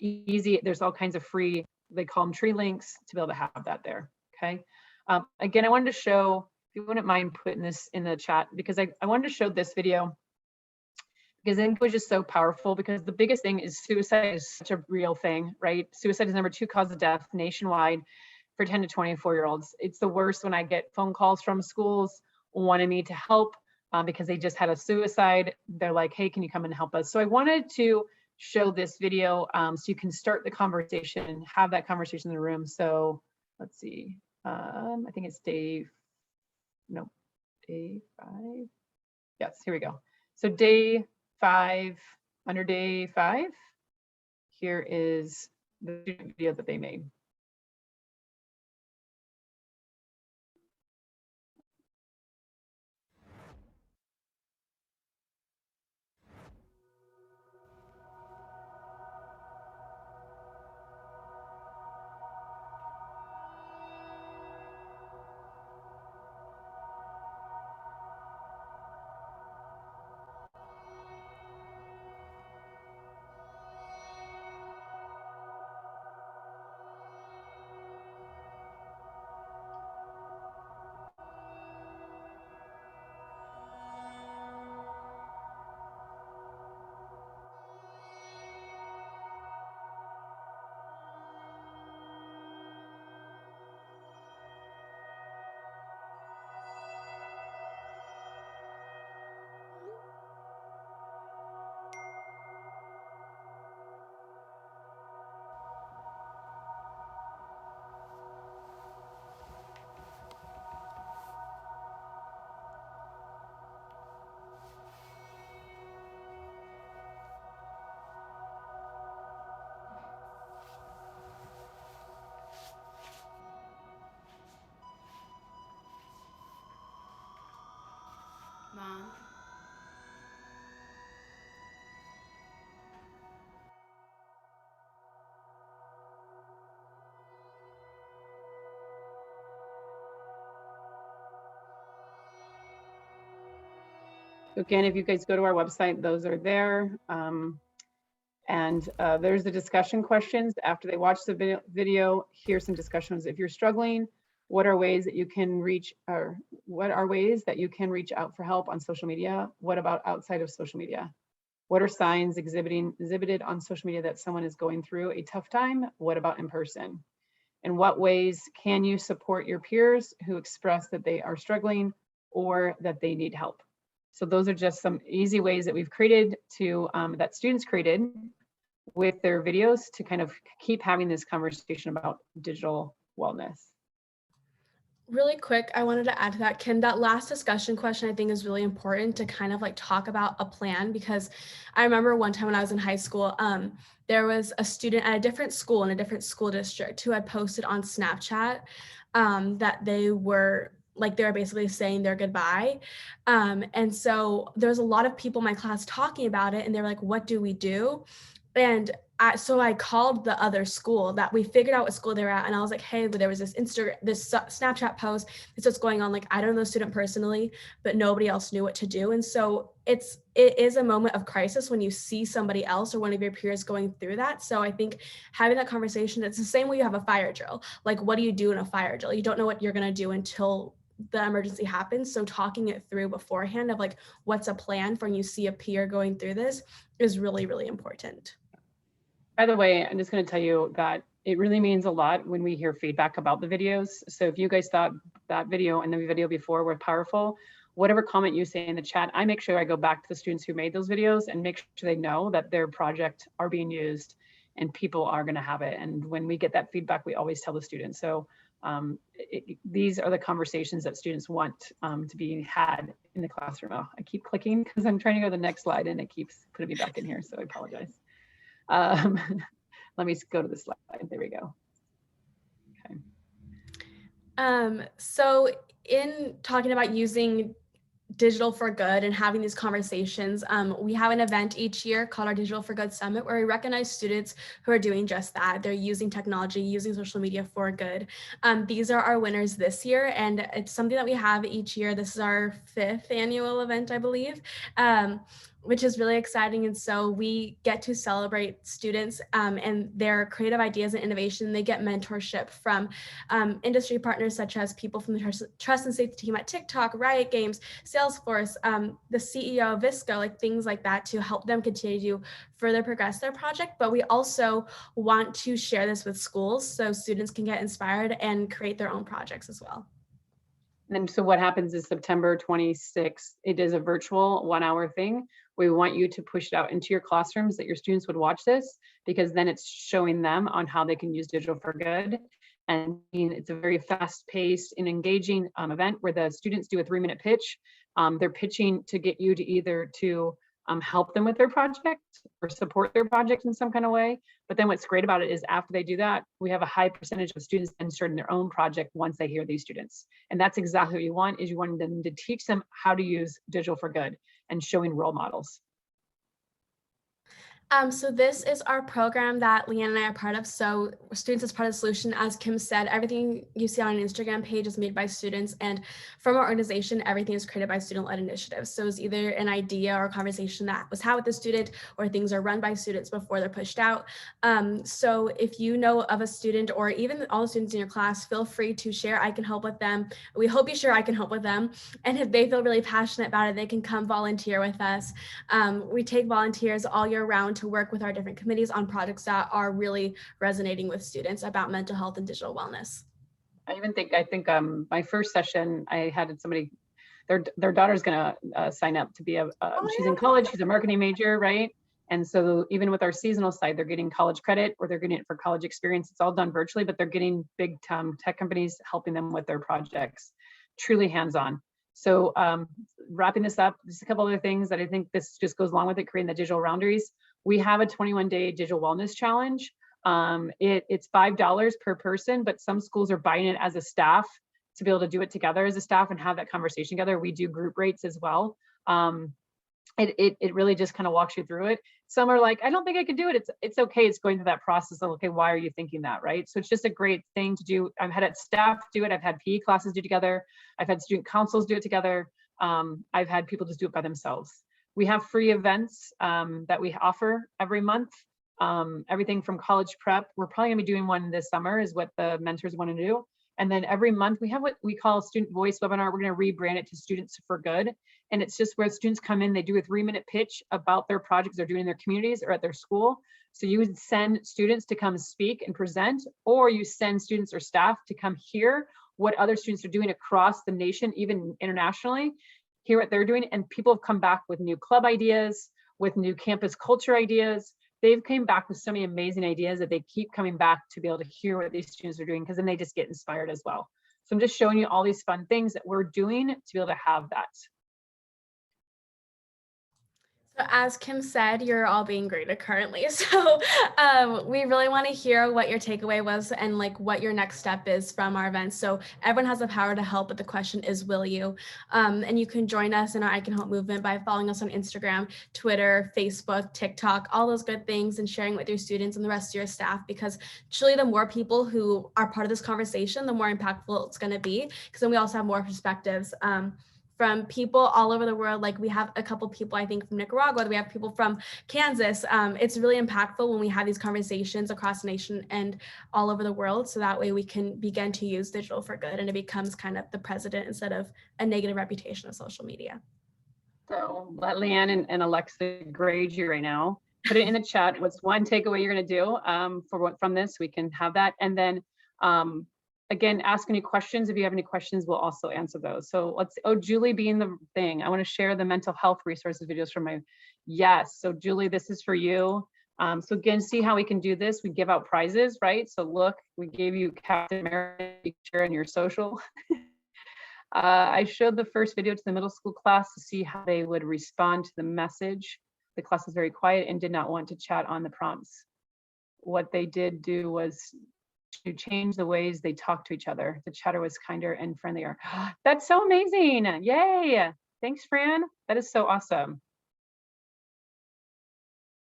easy. There's all kinds of free, they call them tree links, to be able to have that there. Okay. Again, I wanted to show, if you wouldn't mind putting this in the chat, because I wanted to show this video because I think it was just so powerful, because the biggest thing is suicide is such a real thing, right? Suicide is #2 cause of death nationwide for 10 to 24-year-olds. It's the worst when I get phone calls from schools wanting me to help because they just had a suicide. They're like, hey, can you come and help us? So I wanted to show this video so you can start the conversation, have that conversation in the room. So let's see, I think it's day 5. Yes, here we go. So day 5, under day 5, here is the video that they made. Mom. Again, if you guys go to our website, those are there. There's the discussion questions. After they watch the video, here's some discussions. If you're struggling, what are ways that you can reach, or what are ways that you can reach out for help on social media? What about outside of social media? What are signs exhibited on social media that someone is going through a tough time? What about in person? In what ways can you support your peers who express that they are struggling or that they need help? So those are just some easy ways that we've created to, that students created with their videos to kind of keep having this conversation about digital wellness. Really quick, I wanted to add to that, Kim, that last discussion question I think is really important to kind of like talk about a plan, because I remember one time when I was in high school, there was a student at a different school in a different school district who had posted on Snapchat that they were basically saying their goodbye. And so there's a lot of people in my class talking about it, and they're like, what do we do? And so I called the other school that we figured out what school they were at, and I was like, hey, there was this Snapchat post. This is what's going on. Like, I don't know the student personally, but nobody else knew what to do. And so it is a moment of crisis when you see somebody else or one of your peers going through that. So I think having that conversation, it's the same way you have a fire drill. Like, what do you do in a fire drill? You don't know what you're going to do until the emergency happens. So talking it through beforehand of like, what's a plan for when you see a peer going through this is really, really important. By the way, I'm just going to tell you that it really means a lot when we hear feedback about the videos. So if you guys thought that video and the video before were powerful, whatever comment you say in the chat, I make sure I go back to the students who made those videos and make sure they know that their project are being used and people are going to have it. And when we get that feedback, we always tell the students. So these are the conversations that students want to be had in the classroom. Oh, I keep clicking because I'm trying to go to the next slide and it keeps putting me back in here. So I apologize. Let me go to the slide. There we go. Okay. So in talking about using digital for good and having these conversations, we have an event each year called our Digital for Good Summit, where we recognize students who are doing just that. They're using technology, using social media for good. These are our winners this year, and it's something that we have each year. This is our 5th annual event, I believe. Which is really exciting. And so we get to celebrate students and their creative ideas and innovation. They get mentorship from industry partners such as people from the Trust and Safety team at TikTok, Riot Games, Salesforce, the CEO of Visco, like things like that, to help them continue to further progress their project. But we also want to share this with schools so students can get inspired and create their own projects as well. And so what happens is September 26th, it is a virtual 1-hour thing. We want you to push it out into your classrooms that your students would watch this, because then it's showing them on how they can use digital for good. And it's a very fast-paced and engaging event where the students do a 3-minute pitch. They're pitching to get you to either to help them with their project or support their project in some kind of way. But then what's great about it is after they do that, we have a high percentage of students then starting their own project once they hear these students. And that's exactly what you want, is you want them to teach them how to use digital for good and showing role models. So this is our program that Leanne and I are part of. So Students as Part of the Solution, as Kim said, everything you see on an Instagram page is made by students, and from our organization, everything is created by student-led initiatives. So it's either an idea or a conversation that was had with the student, or things are run by students before they're pushed out. So if you know of a student, or even all the students in your class, feel free to share. I can help with them. We hope you share. I can help with them. And if they feel really passionate about it, they can come volunteer with us. We take volunteers all year round to work with our different committees on projects that are really resonating with students about mental health and digital wellness. I think my first session, I had somebody, their daughter's gonna sign up to be she's in college, she's a marketing major, right? And so even with our seasonal side, they're getting college credit, or they're getting it for college experience. It's all done virtually, but they're getting big tech companies helping them with their projects, truly hands-on. So wrapping this up, just a couple other things that I think this just goes along with it, creating the digital boundaries. We have a 21-day digital wellness challenge. It's $5 per person, but some schools are buying it as a staff to be able to do it together as a staff and have that conversation together. We do group rates as well. It really just kind of walks you through it. Some are like, I don't think I could do it. It's okay. It's going through that process of, okay, why are you thinking that, right? So it's just a great thing to do. I've had staff do it. I've had PE classes do together. I've had student councils do it together. I've had people just do it by themselves. We have free events that we offer every month. Everything from college prep. We're probably gonna be doing one this summer, is what the mentors want to do. And then every month we have what we call Student Voice Webinar. We're gonna rebrand it to Students for Good. And it's just where students come in, they do a 3-minute pitch about their projects they're doing in their communities or at their school. So you would send students to come speak and present, or you send students or staff to come hear what other students are doing across the nation, even internationally, hear what they're doing. And people have come back with new club ideas, with new campus culture ideas. They've came back with so many amazing ideas that they keep coming back to be able to hear what these students are doing, because then they just get inspired as well. So I'm just showing you all these fun things that we're doing to be able to have that. So as Kim said, you're all being graded currently. So we really want to hear what your takeaway was and like what your next step is from our event. So everyone has the power to help, but the question is, will you? And you can join us in our I Can Help movement by following us on Instagram, Twitter, Facebook, TikTok, all those good things, and sharing with your students and the rest of your staff, because truly the more people who are part of this conversation, the more impactful it's going to be, because then we also have more perspectives. From people all over the world. Like we have a couple people, I think, from Nicaragua, we have people from Kansas. It's really impactful when we have these conversations across the nation and all over the world. So that way we can begin to use digital for good, and it becomes kind of the president instead of a negative reputation of social media. So let Leanne and Alexa grade you right now. Put it in the chat. What's one takeaway you're going to do from this? We can have that. And then again, ask any questions. If you have any questions, we'll also answer those. So Julie being the thing, I want to share the mental health resources videos from yes. So Julie, this is for you. So again, see how we can do this. We give out prizes, right? So look, we gave you Captain America picture in your social. I showed the first video to the middle school class to see how they would respond to the message. The class was very quiet and did not want to chat on the prompts. What they did do was to change the ways they talk to each other. The chatter was kinder and friendlier. That's so amazing. Yay. Thanks, Fran. That is so awesome.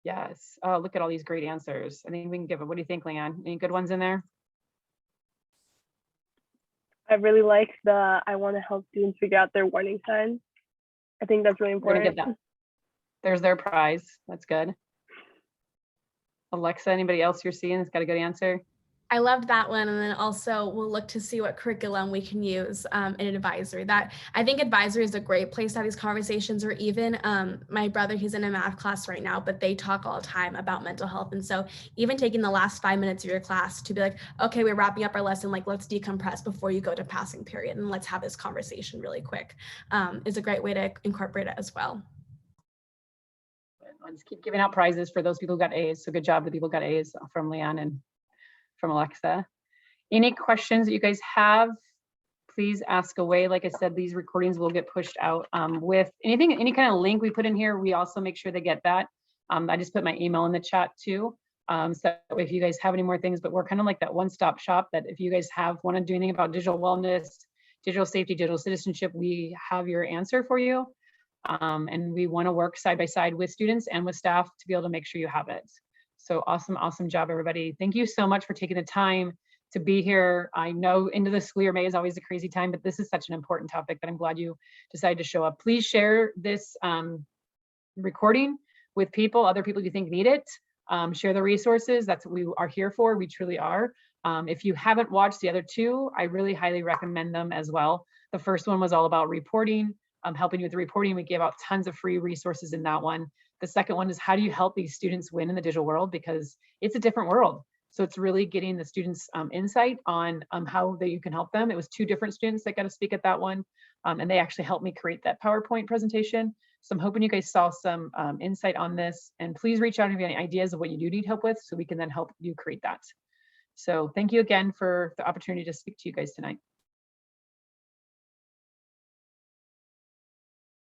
Yes. Oh, look at all these great answers. I think we can give it. What do you think, Leanne? Any good ones in there? I really like I want to help students figure out their warning signs. I think that's really We're gonna important. get that. There's their prize. That's good. Alexa, anybody else you're seeing that's got a good answer? I loved that one. And then also we'll look to see what curriculum we can use in advisory. I think advisory is a great place to have these conversations, or even my brother, he's in a math class right now, but they talk all the time about mental health. And so even taking the last 5 minutes of your class to be like, okay, we're wrapping up our lesson, like let's decompress before you go to passing period and let's have this conversation really quick is a great way to incorporate it as well. Let's keep giving out prizes for those people who got A's. So good job, the people who got A's from Leanne and from Alexa. Any questions that you guys have, please ask away. Like I said, these recordings will get pushed out with any kind of link we put in here. We also make sure they get that. I just put my email in the chat too. So if you guys have any more things, but we're kind of like that one-stop shop that if you guys want to do anything about digital wellness, digital safety, digital citizenship, we have your answer for you. And we want to work side by side with students and with staff to be able to make sure you have it. So awesome, awesome job, everybody. Thank you so much for taking the time to be here. I know end of the school year May is always a crazy time, but this is such an important topic that I'm glad you decided to show up. Please share this recording with other people you think need it. Share the resources. That's what we are here for. We truly are. If you haven't watched the other two, I really highly recommend them as well. The first one was all about reporting, helping you with the reporting. We gave out tons of free resources in that one. The second one is how do you help these students win in the digital world, because it's a different world. So it's really getting the students insight on how you can help them. It was 2 different students that got to speak at that one. And they actually helped me create that PowerPoint presentation. So I'm hoping you guys saw some insight on this, and please reach out if you have any ideas of what you do need help with so we can then help you create that. So thank you again for the opportunity to speak to you guys tonight.